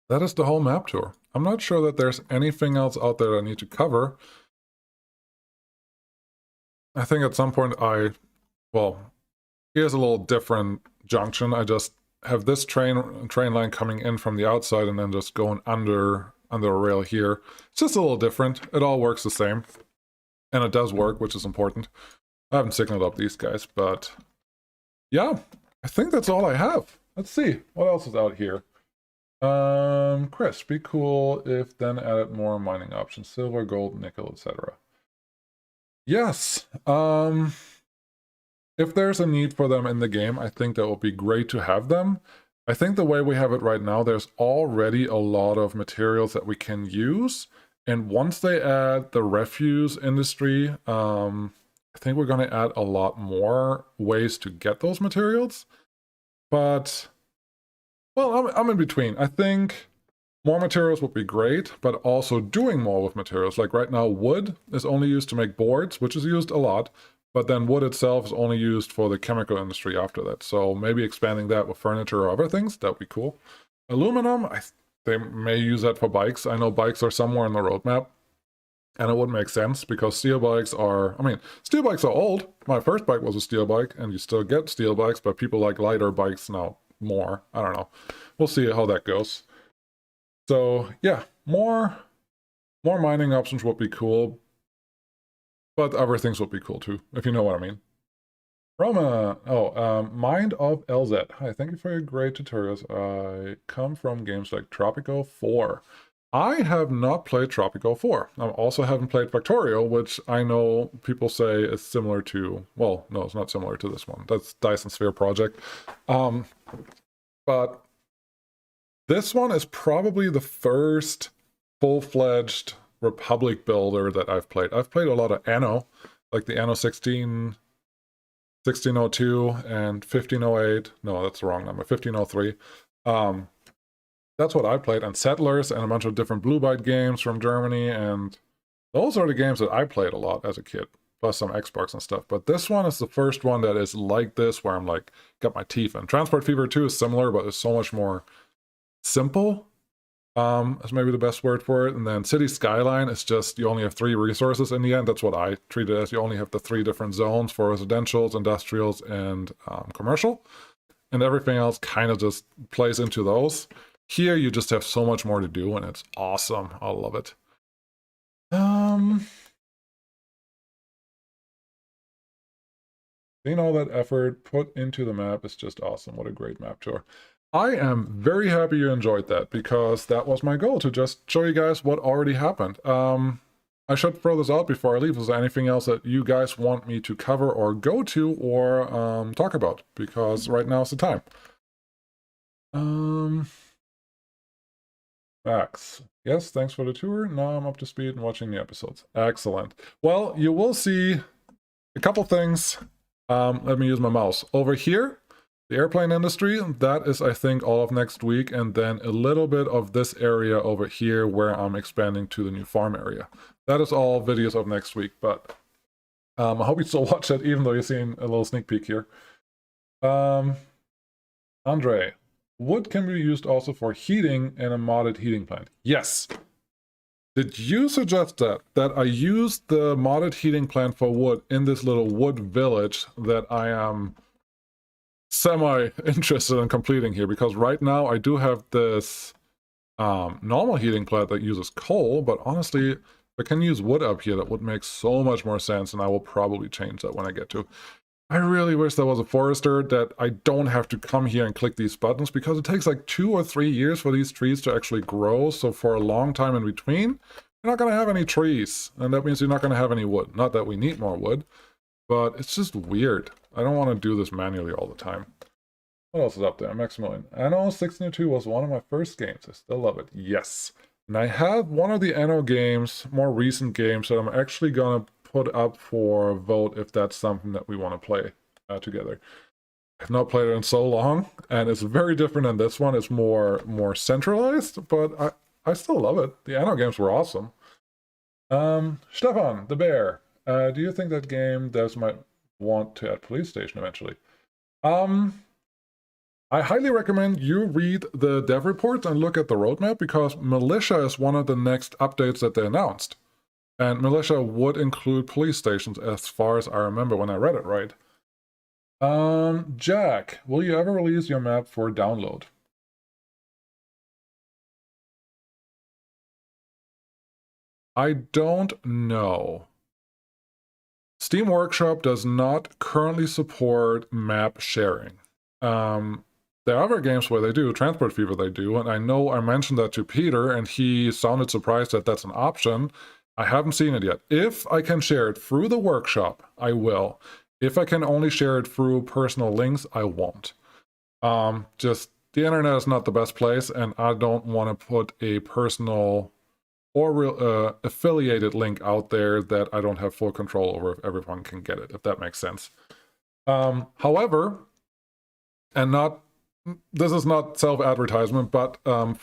that is the whole map tour. I'm not sure that there's anything else out there I need to cover. I think at some point well, here's a little different junction. I just have this train line coming in from the outside and then just going under a rail here. It's just a little different. It all works the same. And it does work, which is important. I haven't signaled up these guys, but yeah, I think that's all I have. Let's see, what else is out here? Chris, be cool if then added more mining options, silver, gold, nickel, etc. Yes, if there's a need for them in the game, I think that would be great to have them. I think the way we have it right now, there's already a lot of materials that we can use. And once they add the refuse industry, I think we're going to add a lot more ways to get those materials. But, well, I'm in between. I think more materials would be great, but also doing more with materials. Like right now, wood is only used to make boards, which is used a lot. But then wood itself is only used for the chemical industry after that. So maybe expanding that with furniture or other things, that would be cool. Aluminum, they may use that for bikes. I know bikes are somewhere in the roadmap. And it would make sense because steel bikes are, steel bikes are old. My first bike was a steel bike, and you still get steel bikes, but people like lighter bikes now more. I don't know. We'll see how that goes. So yeah, more mining options would be cool. But other things would be cool too, if you know what I mean. Roma, Mind of LZ. Hi, thank you for your great tutorials. I come from games like Tropico 4. I have not played Tropico 4. I also haven't played Factorio, which I know people say is similar to, well, no, it's not similar to this one. That's Dyson Sphere Project. But this one is probably the first full-fledged Republic builder that I've played. I've played a lot of Anno, like the Anno 1602 and 1508. No, that's the wrong number. 1503. That's what I played, and Settlers and a bunch of different Blue Byte games from Germany, and those are the games that I played a lot as a kid. plus some Xbox and stuff. But this one is the first one that is like this, where I'm like, got my teeth in. Transport Fever 2 is similar, but it's so much more simple. That's maybe the best word for it. And then City Skyline is just, you only have 3 resources in the end. That's what I treat it as. You only have the 3 different zones for residentials, industrials, and commercial. And everything else kind of just plays into those. Here, you just have so much more to do, and it's awesome. I love it. Seeing all that effort put into the map is just awesome. What a great map tour. I am very happy you enjoyed that, because that was my goal, to just show you guys what already happened. I should throw this out before I leave. Is there anything else that you guys want me to cover or go to or talk about? Because right now is the time. Max. Yes, thanks for the tour. Now I'm up to speed and watching the episodes. Excellent. Well, you will see a couple things. Let me use my mouse. Over here, the airplane industry, that is, I think, all of next week, and then a little bit of this area over here where I'm expanding to the new farm area. That is all videos of next week, but I hope you still watch it, even though you're seeing a little sneak peek here. Andre, wood can be used also for heating in a modded heating plant. Yes. Did you suggest that I use the modded heating plant for wood in this little wood village that I am semi-interested in completing here? Because right now I do have this normal heating plant that uses coal, but honestly, if I can use wood up here, that would make so much more sense, and I will probably change that when I get to. I really wish there was a forester that I don't have to come here and click these buttons, because it takes like 2 or 3 years for these trees to actually grow. So for a long time in between, you're not going to have any trees, and that means you're not going to have any wood. Not that we need more wood, but it's just weird. I don't want to do this manually all the time. What else is up there? Maximilian. Anno 1602 was one of my first games. I still love it. Yes. And I have one of the Anno games, more recent games, that I'm actually going to put up for a vote if that's something that we want to play together. I've not played it in so long, and it's very different than this one. It's more centralized, but I still love it. The Anno games were awesome. Stefan, the bear. Do you think that game devs might want to add police station eventually? I highly recommend you read the dev reports and look at the roadmap, because Militia is one of the next updates that they announced. And Militia would include police stations, as far as I remember when I read it right. Jack, will you ever release your map for download? I don't know. Steam Workshop does not currently support map sharing. There are other games where they do, Transport Fever they do, and I know I mentioned that to Peter, and he sounded surprised that that's an option. I haven't seen it yet. If I can share it through the workshop, I will. If I can only share it through personal links, I won't. Just, the internet is not the best place, and I don't want to put a personal or affiliated link out there that I don't have full control over if everyone can get it, if that makes sense. However, and this is not self-advertisement, but I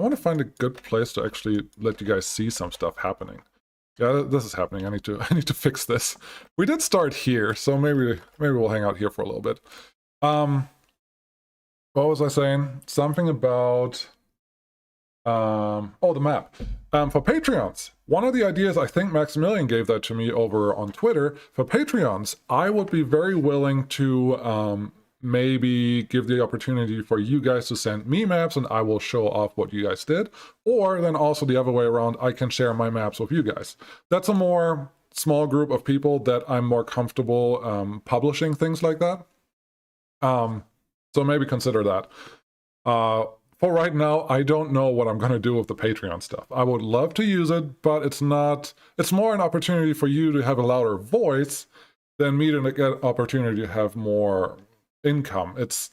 want to find a good place to actually let you guys see some stuff happening. Yeah, this is happening. I need to fix this. We did start here, so maybe we'll hang out here for a little bit. What was I saying? Something about the map. For Patreons, one of the ideas, I think Maximilian gave that to me over on Twitter. For Patreons, I would be very willing to maybe give the opportunity for you guys to send me maps, and I will show off what you guys did. Or then also the other way around, I can share my maps with you guys. That's a more small group of people that I'm more comfortable publishing things like that. So maybe consider that. For right now, I don't know what I'm going to do with the Patreon stuff. I would love to use it, but it's more an opportunity for you to have a louder voice than me to get opportunity to have more income. It's,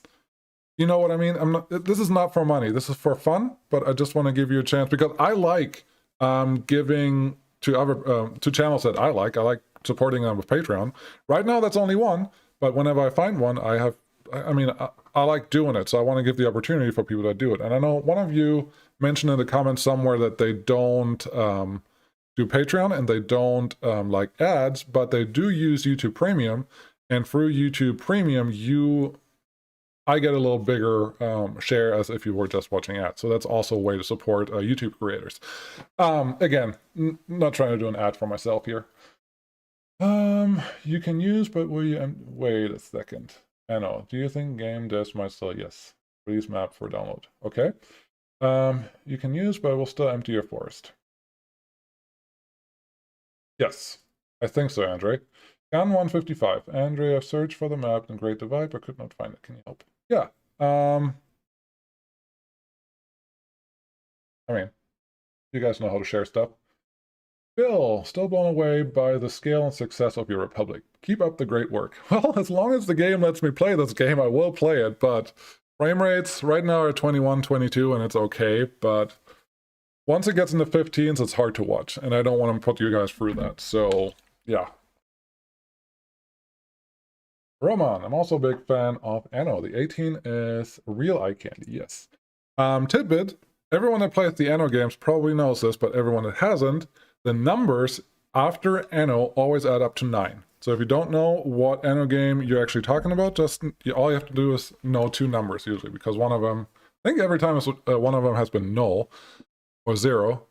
you know what I mean? This is not for money. This is for fun, but I just want to give you a chance, because I like giving to other to channels that I like supporting them with Patreon. Right now, that's only one, but whenever I find one, I like doing it, so I want to give the opportunity for people to do it. And I know one of you mentioned in the comments somewhere that they don't do Patreon and they don't like ads, but they do use YouTube Premium, and through YouTube Premium, I get a little bigger share as if you were just watching ads. So that's also a way to support YouTube creators. Again, not trying to do an ad for myself here. You can use, but will you? Wait a second. I know. Do you think game devs might still? Yes. Please map for download. Okay. You can use, but it will still empty your forest. Yes, I think so, Andre. Gun 155. Andre, I've searched for the map in Great Divide, but could not find it. Can you help? Yeah. I mean, you guys know how to share stuff. Bill, still blown away by the scale and success of your Republic. Keep up the great work. Well, as long as the game lets me play this game, I will play it, but frame rates right now are 21, 22, and it's okay, but once it gets into 15s, it's hard to watch, and I don't want to put you guys through that, so yeah. Roman, I'm also a big fan of Anno. The 18 is real eye candy, yes. Tidbit, everyone that plays the Anno games probably knows this, but everyone that hasn't, the numbers after Anno always add up to 9. So if you don't know what Anno game you're actually talking about, just all you have to do is know 2 numbers usually, because one of them, I think every time one of them has been null or 0.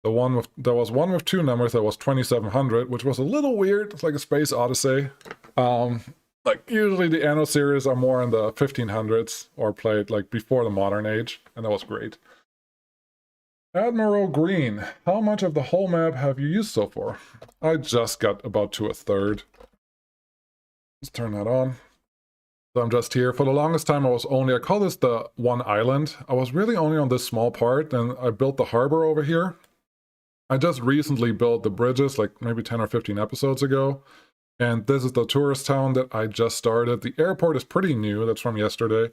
There was one with 2 numbers that was 2700, which was a little weird. It's like a Space Odyssey. Like usually the Anno series are more in the 1500s or played like before the modern age, and that was great. Admiral Green, how much of the whole map have you used so far? I just got about to a third. Let's turn that on. So I'm just here. For the longest time I call this the one island. I was really only on this small part, and I built the harbor over here. I just recently built the bridges like maybe 10 or 15 episodes ago. And this is the tourist town that I just started. The airport is pretty new. That's from yesterday.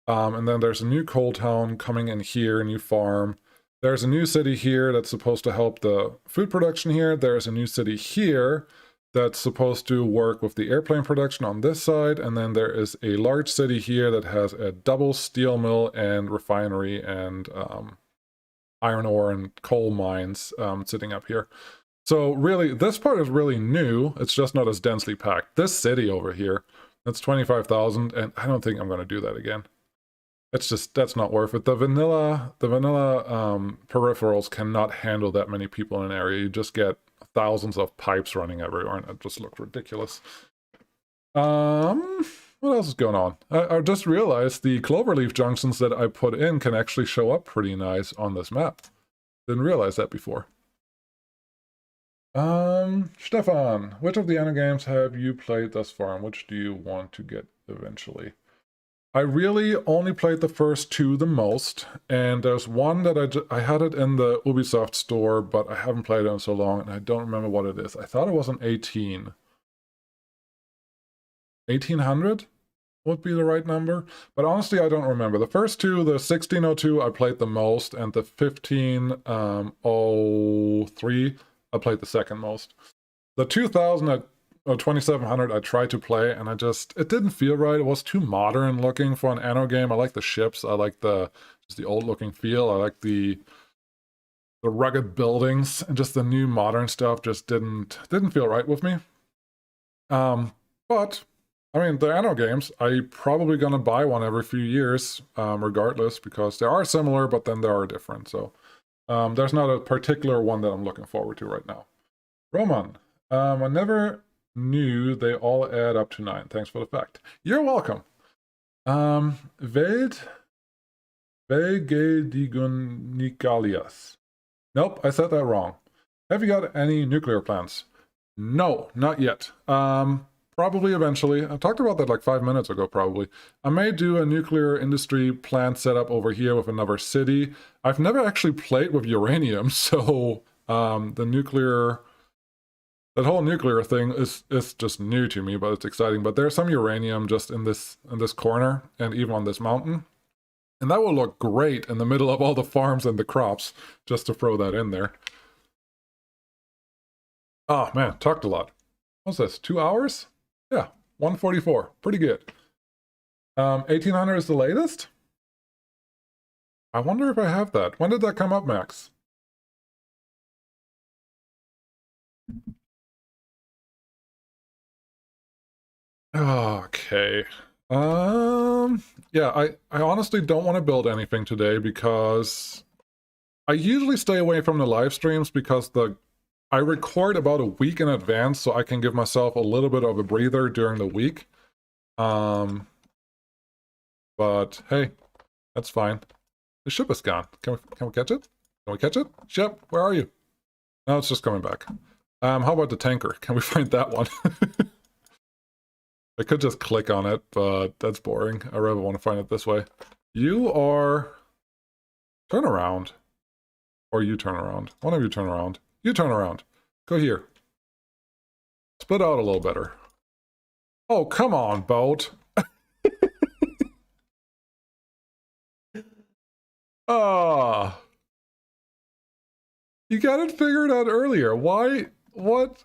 And then there's a new coal town coming in here, a new farm. There's a new city here that's supposed to help the food production here. There's a new city here that's supposed to work with the airplane production on this side. And then there is a large city here that has a double steel mill and refinery and iron ore and coal mines sitting up here. So really, this part is really new. It's just not as densely packed. This city over here, that's 25,000, and I don't think I'm going to do that again. That's not worth it. The vanilla peripherals cannot handle that many people in an area. You just get thousands of pipes running everywhere, and it just looks ridiculous. What else is going on? I just realized the cloverleaf junctions that I put in can actually show up pretty nice on this map. Didn't realize that before. Stefan, which of the Anno games have you played thus far, and which do you want to get eventually? I really only played the first 2 the most, and there's one that I had it in the Ubisoft store, but I haven't played it in so long, and I don't remember what it is. I thought it was an 18. 1800 would be the right number, but honestly I don't remember. The first 2, the 1602 I played the most, and the 1503 I played the second most. The 2000 or 2700 I tried to play, and it didn't feel right. It was too modern looking for an Anno game. I like the ships. I like just the old looking feel. I like the rugged buildings, and just the new modern stuff just didn't feel right with me. But I mean, the Anno games, I'm probably gonna buy one every few years, regardless, because they are similar, but then they are different. So there's not a particular one that I'm looking forward to right now. Roman, I never knew they all add up to 9. Thanks for the fact. You're welcome. Vegedigunigallias. Nope, I said that wrong. Have you got any nuclear plants? No, not yet. Probably eventually. I talked about that like 5 minutes ago, probably. I may do a nuclear industry plant setup over here with another city. I've never actually played with uranium, so that whole nuclear thing is just new to me, but it's exciting. But there's some uranium just in this corner and even on this mountain. And that will look great in the middle of all the farms and the crops, just to throw that in there. Oh man, talked a lot. What's this, 2 hours? Yeah, 144, pretty good. 1800 is the latest? I wonder if I have that. When did that come up, Max? Okay. Yeah, I honestly don't want to build anything today because I usually stay away from the live streams because I record about a week in advance so I can give myself a little bit of a breather during the week. But hey, that's fine. The ship is gone. Can we catch it? Can we catch it? Ship, where are you? No, it's just coming back. How about the tanker? Can we find that one? I could just click on it, but that's boring. I rather want to find it this way. You are... Turn around. Or you turn around. One of you turn around. You turn around. Go here. Split out a little better. Oh, come on, boat. Ah. You got it figured out earlier. Why? What?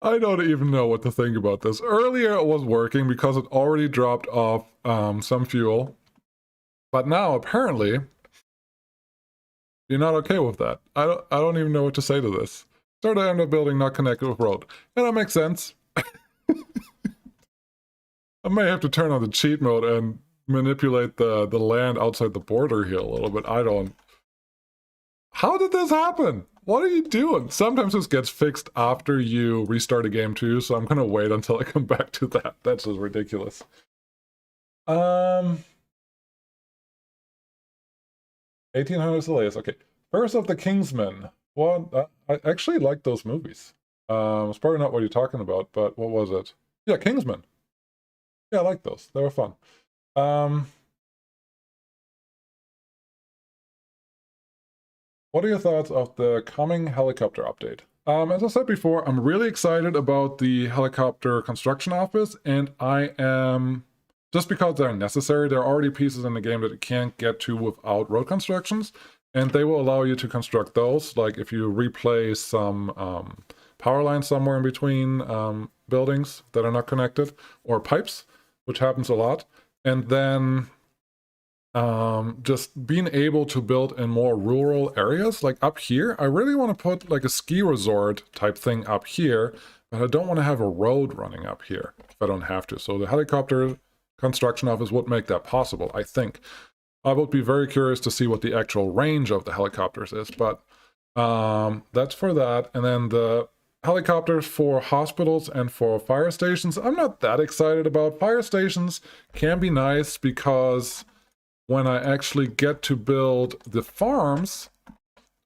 I don't even know what to think about this. Earlier it was working because it already dropped off some fuel. But now, apparently, you're not okay with that. I don't even know what to say to this. Start to end up building not connected with road. Yeah, that makes sense. I may have to turn on the cheat mode and manipulate the land outside the border here a little bit. I don't... How did this happen? What are you doing? Sometimes this gets fixed after you restart a game too, so I'm gonna wait until I come back to that. That's just ridiculous. 1800 Elias, okay. First of the Kingsmen. Well, I actually like those movies. It's probably not what you're talking about, but what was it? Yeah, Kingsman. Yeah, I like those. They were fun. What are your thoughts of the coming helicopter update? As I said before, I'm really excited about the helicopter construction office, and I am, just because they're necessary, there are already pieces in the game that you can't get to without road constructions, and they will allow you to construct those, like if you replace some power lines somewhere in between buildings that are not connected, or pipes, which happens a lot, and then just being able to build in more rural areas, like up here. I really want to put like a ski resort type thing up here, but I don't want to have a road running up here if I don't have to. So the helicopter construction office would make that possible, I think. I would be very curious to see what the actual range of the helicopters is, but that's for that. And then the helicopters for hospitals and for fire stations, I'm not that excited about. Fire stations can be nice because when I actually get to build the farms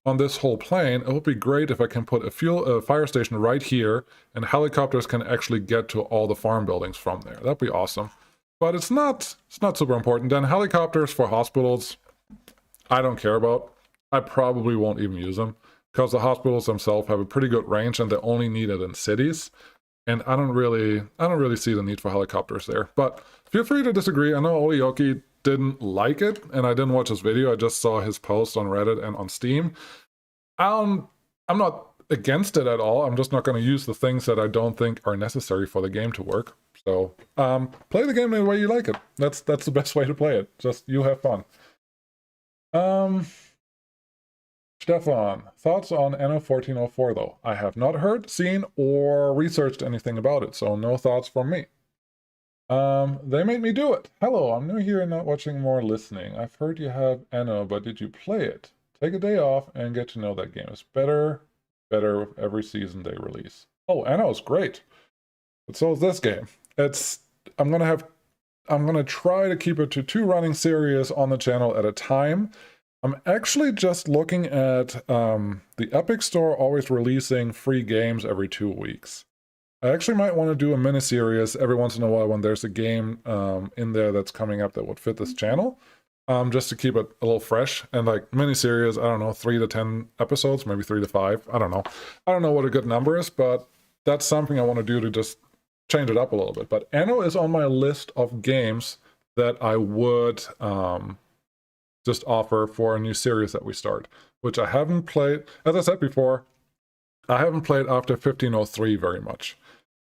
on this whole plane, it would be great if I can put a fire station right here, and helicopters can actually get to all the farm buildings from there. That'd be awesome. But it's not super important. Then helicopters for hospitals, I don't care about. I probably won't even use them because the hospitals themselves have a pretty good range and they're only needed in cities. And I don't really see the need for helicopters there. But feel free to disagree. I know Olioki didn't like it, and I didn't watch his video. I just saw his post on Reddit and on Steam. I'm not against it at all. I'm just not going to use the things that I don't think are necessary for the game to work. So play the game the way you like it. That's the best way to play it. Just you have fun. Stefan, thoughts on Anno 1404 though? I have not heard, seen, or researched anything about it, so no thoughts from me. They made me do it. Hello, I'm new here and not watching, more listening. I've heard you have Anno, but did you play it? Take a day off and get to know that game. It's better with every season they release. Oh, Anno is great. But so is this game. I'm gonna try to keep it to 2 running series on the channel at a time. I'm actually just looking at the Epic Store always releasing free games every 2 weeks. I actually might want to do a mini-series every once in a while when there's a game in there that's coming up that would fit this channel, just to keep it a little fresh. And like mini-series, I don't know, 3 to 10 episodes, maybe 3 to 5, I don't know. I don't know what a good number is, but that's something I want to do to just change it up a little bit. But Anno is on my list of games that I would just offer for a new series that we start, which I haven't played. As I said before, I haven't played after 1503 very much.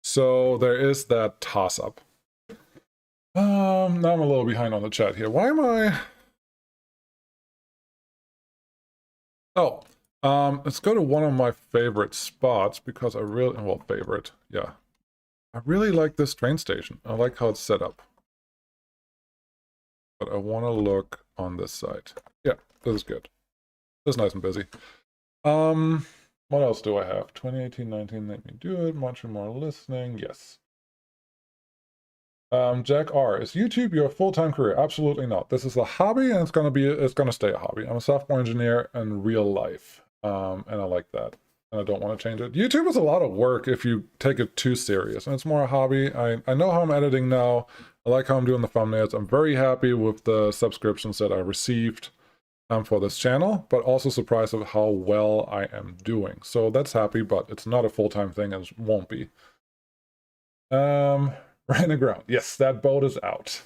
So there is that toss-up. Now I'm a little behind on the chat here. Why am I... Oh, Let's go to one of my favorite spots because I really, well, favorite, yeah. I really like this train station. I like how it's set up. But I want to look on this side. Yeah, this is good. This is nice and busy. What else do I have? 2018, 19, let me do it. Much more listening. Yes. Jack R, is YouTube your full-time career? Absolutely not. This is a hobby, and it's gonna stay a hobby. I'm a software engineer in real life, and I like that, and I don't want to change it. YouTube is a lot of work if you take it too serious, and it's more a hobby. I know how I'm editing now. I like how I'm doing the thumbnails. I'm very happy with the subscriptions that I received for this channel, but also surprised of how well I am doing. So that's happy, but it's not a full-time thing, and it won't be. Ran aground. Yes, that boat is out.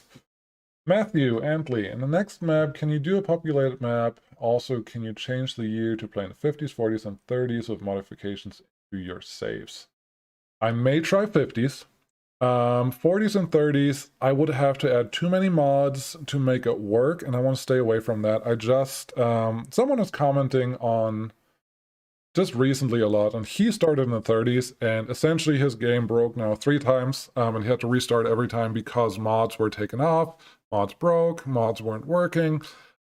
Matthew Antley, in the next map, can you do a populated map? Also, can you change the year to play in the 50s, 40s, and 30s with modifications to your saves? I may try 50s. 40s and 30s, I would have to add too many mods to make it work, and I want to stay away from that. I just, someone is commenting on just recently a lot, and he started in the 30s, and essentially his game broke now 3 times, and he had to restart every time because mods were taken off, mods broke, mods weren't working.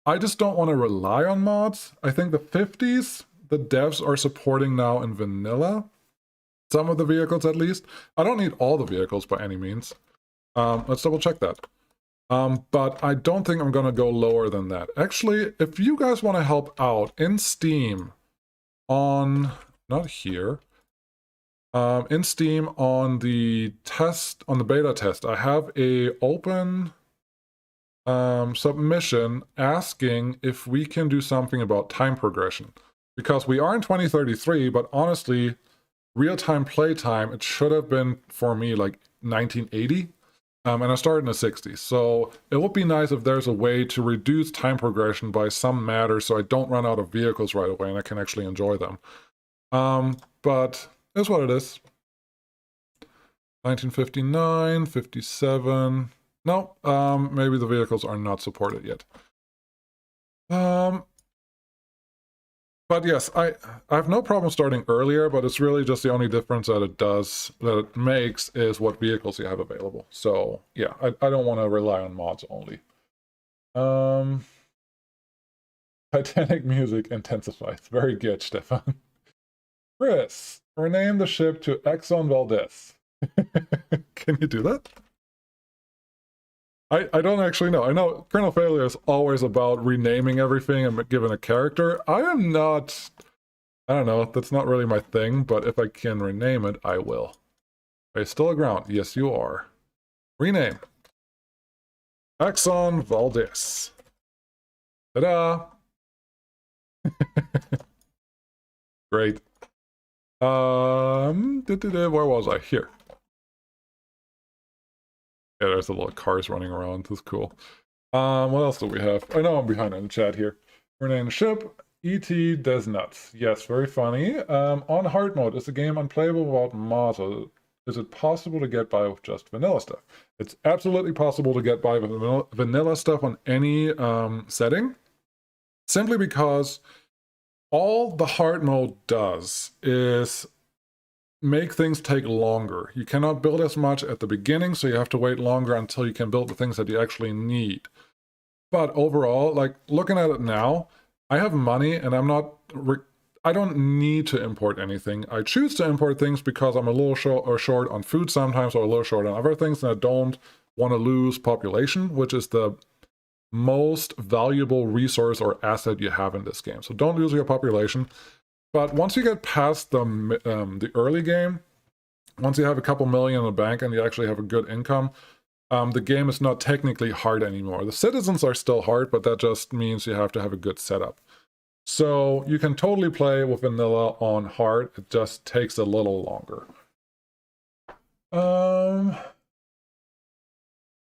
I just don't want to rely on mods. I think the 50s, the devs are supporting now in vanilla, some of the vehicles at least. I don't need all the vehicles by any means. Let's double check that. But I don't think I'm going to go lower than that. Actually, if you guys want to help out in Steam, on, not here, in Steam on the test, on the beta test, I have a open submission asking if we can do something about time progression. Because we are in 2033, but honestly, real-time playtime, it should have been, for me, like 1980. And I started in the 60s, so it would be nice if there's a way to reduce time progression by some matter so I don't run out of vehicles right away and I can actually enjoy them. But it's what it is. 1959, 57. No, maybe the vehicles are not supported yet. But yes, I have no problem starting earlier, but it's really just the only difference that it makes is what vehicles you have available. So yeah, I don't want to rely on mods only. Titanic music intensifies. Very good, Stefan. Chris, rename the ship to Exxon Valdez. Can you do that? I don't actually know. I know Colonel Failure is always about renaming everything and giving a character. I am not... I don't know. That's not really my thing, but if I can rename it, I will. Are you still aground? Yes, you are. Rename. Exxon Valdez. Ta-da! Great. Where was I? Here. Yeah, there's a lot of cars running around. This is cool. What else do we have? I know I'm behind in the chat here. Rename the ship. E.T. does nuts. Yes, very funny. On hard mode, is the game unplayable without mods? Is it possible to get by with just vanilla stuff? It's absolutely possible to get by with vanilla stuff on any setting. Simply because all the hard mode does is make things take longer. You cannot build as much at the beginning, so you have to wait longer until you can build the things that you actually need. But overall, like, looking at it now, I have money and I don't need to import anything. I choose to import things because I'm a little short on food sometimes, or a little short on other things, and I don't want to lose population, which is the most valuable resource or asset you have in this game. So don't lose your population. But once you get past the early game, once you have a couple million in the bank and you actually have a good income, the game is not technically hard anymore. The citizens are still hard, but that just means you have to have a good setup. So you can totally play with vanilla on hard. It just takes a little longer.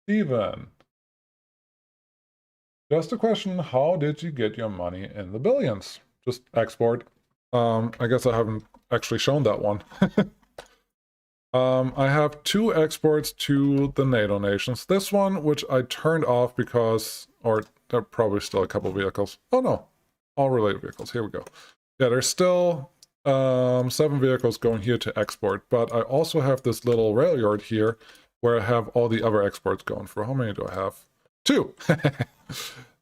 Steven. Just a question, how did you get your money in the billions? Just export. I guess I haven't actually shown that one. I have 2 exports to the NATO nations. This one, which I turned off because, or there are probably still a couple vehicles. Oh no, all related vehicles. Here we go. Yeah, there's still 7 vehicles going here to export, but I also have this little rail yard here where I have all the other exports going for. How many do I have? 2.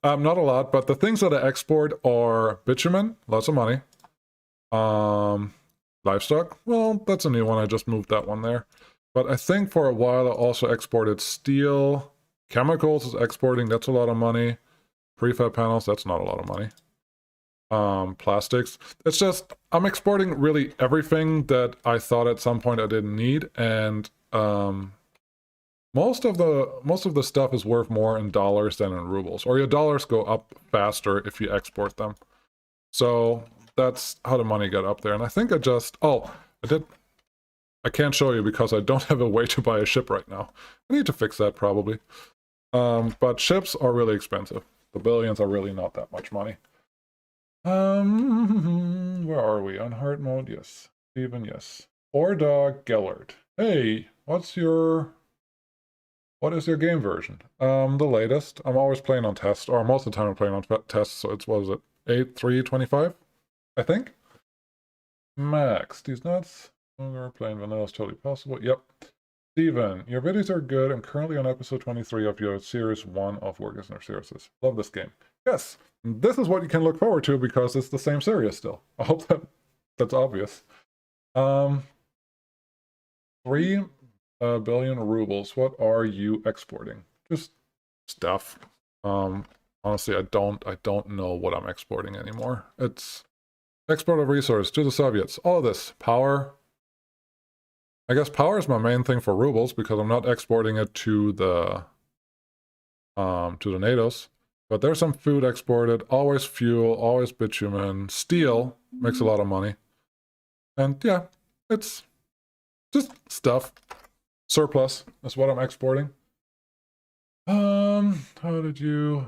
Not a lot, but the things that I export are bitumen, lots of money. Livestock, well, that's a new one. I just moved that one there. But I think for a while I also exported steel. Chemicals is exporting, that's a lot of money. Prefab panels, that's not a lot of money. Plastics, it's just I'm exporting really everything that I thought at some point I didn't need, and most of the stuff is worth more in dollars than in rubles, or your dollars go up faster if you export them. So that's how the money got up there. And I think I just I can't show you because I don't have a way to buy a ship right now. I need to fix that probably. But ships are really expensive. The billions are really not that much money. Where are we? On hard mode, yes. Steven, yes. Ordog Gellert. Hey, what is your game version? The latest. I'm always playing on test, or most of the time I'm playing on test, so it's, what is it? 8.3.25? I think? Max, these nuts. We're playing vanilla is totally possible. Yep. Steven, your videos are good. I'm currently on episode 23 of your series 1 of Workers and Series. Love this game. Yes, this is what you can look forward to because it's the same series still. I hope that's obvious. 3 billion rubles. What are you exporting? Just stuff. Honestly, I don't know what I'm exporting anymore. It's export of resource to the Soviets. All of this. Power. I guess power is my main thing for rubles because I'm not exporting it to the NATOs. But there's some food exported, always fuel, always bitumen. Steel makes a lot of money. And yeah, it's just stuff. Surplus is what I'm exporting.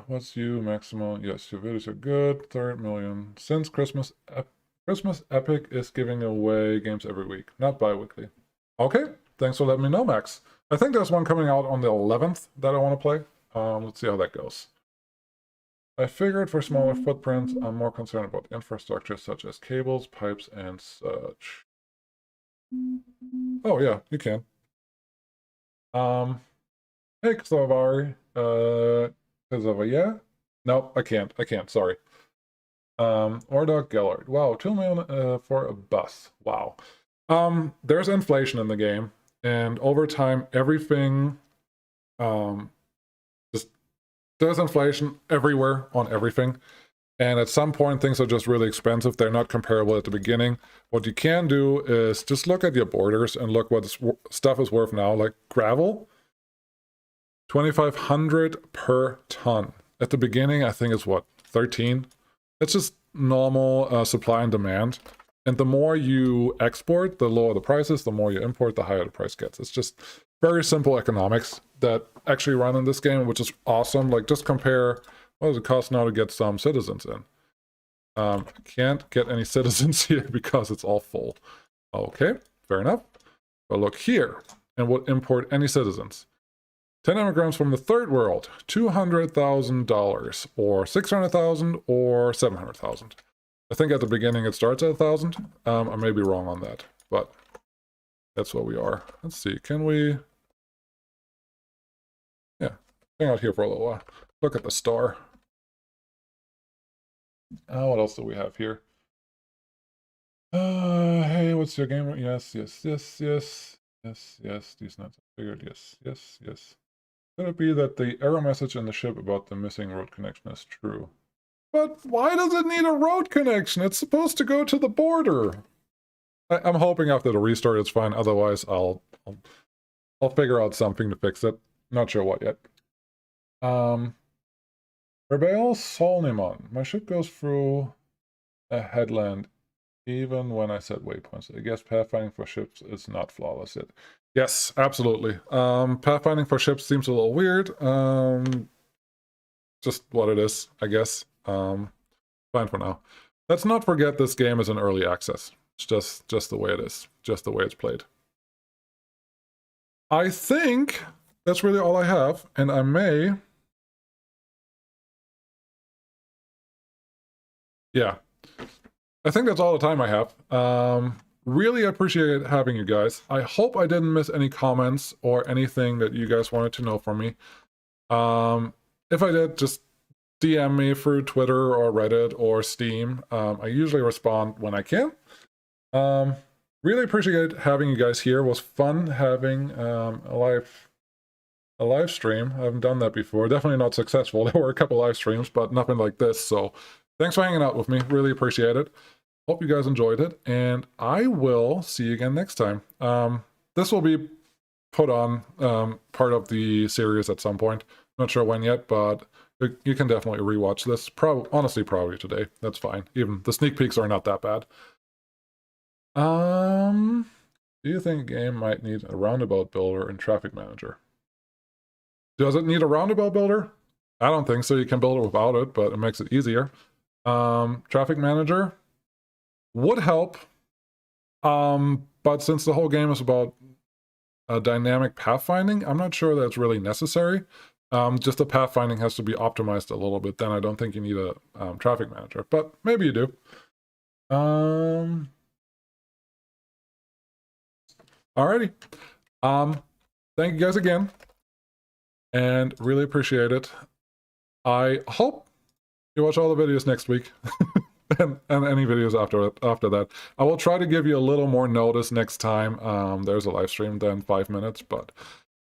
What's you, Maximo? Yes, your videos are good. 3rd million. Since Christmas Epic is giving away games every week, not bi-weekly. Okay, thanks for letting me know, Max. I think there's one coming out on the 11th that I want to play. Let's see how that goes. I figured for smaller footprints, I'm more concerned about infrastructure such as cables, pipes, and such. Oh yeah, you can. Hey, Kosovari. Yeah? No, I can't, sorry. Ordog Gellert. Wow, 2 million for a bus. Wow. There's inflation in the game, and over time, everything, just there's inflation everywhere on everything. And at some point, things are just really expensive. They're not comparable at the beginning. What you can do is just look at your borders and look what stuff is worth now. Like gravel, 2,500 per ton. At the beginning, I think it's what, 13? It's just normal supply and demand. And the more you export, the lower the prices. The more you import, the higher the price gets. It's just very simple economics that actually run in this game, which is awesome. Like, just compare, what does it cost now to get some citizens in? Can't get any citizens here because it's all full. Okay, fair enough. But look here, and we'll import any citizens. 10 immigrants from the third world, $200,000, or 600,000, or 700,000. I think at the beginning it starts at 1,000. I may be wrong on that, but that's what we are. Let's see, can we... Yeah, hang out here for a little while. Look at the star. What else do we have here? Hey, what's your game? Yes. These nuts are figured. Yes. Could it be that the error message in the ship about the missing road connection is true? But why does it need a road connection? It's supposed to go to the border. I'm hoping after the restart it's fine. Otherwise, I'll figure out something to fix it. Not sure what yet. Rebel Solnimon. My ship goes through a headland even when I set waypoints. I guess pathfinding for ships is not flawless yet. Yes, absolutely. Pathfinding for ships seems a little weird. Just what it is, I guess. Fine for now. Let's not forget this game is in early access. It's just the way it is. Just the way it's played. I think that's really all I have, and I may... Yeah. I think that's all the time I have. Really appreciate having you guys. I hope I didn't miss any comments or anything that you guys wanted to know from me. If I did, just DM me through Twitter or Reddit or Steam. I usually respond when I can. Really appreciate having you guys here. It was fun having a live stream. I haven't done that before. Definitely not successful. There were a couple live streams, but nothing like this. So thanks for hanging out with me. Really appreciate it. Hope you guys enjoyed it, and I will see you again next time. This will be put on part of the series at some point. Not sure when yet, but you can definitely rewatch this. Honestly, probably today. That's fine. Even the sneak peeks are not that bad. Do you think a game might need a roundabout builder and traffic manager? Does it need a roundabout builder? I don't think so. You can build it without it, but it makes it easier. Traffic manager would help, but since the whole game is about dynamic pathfinding, I'm not sure that's really necessary. Just the pathfinding has to be optimized a little bit. Then I don't think you need a traffic manager, but maybe you do. Alrighty. Thank you guys again, and really appreciate it. I hope you watch all the videos next week. And any videos after that. I will try to give you a little more notice next time there's a live stream than 5 minutes, but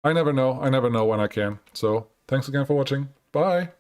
I never know. I never know when I can. So thanks again for watching. Bye.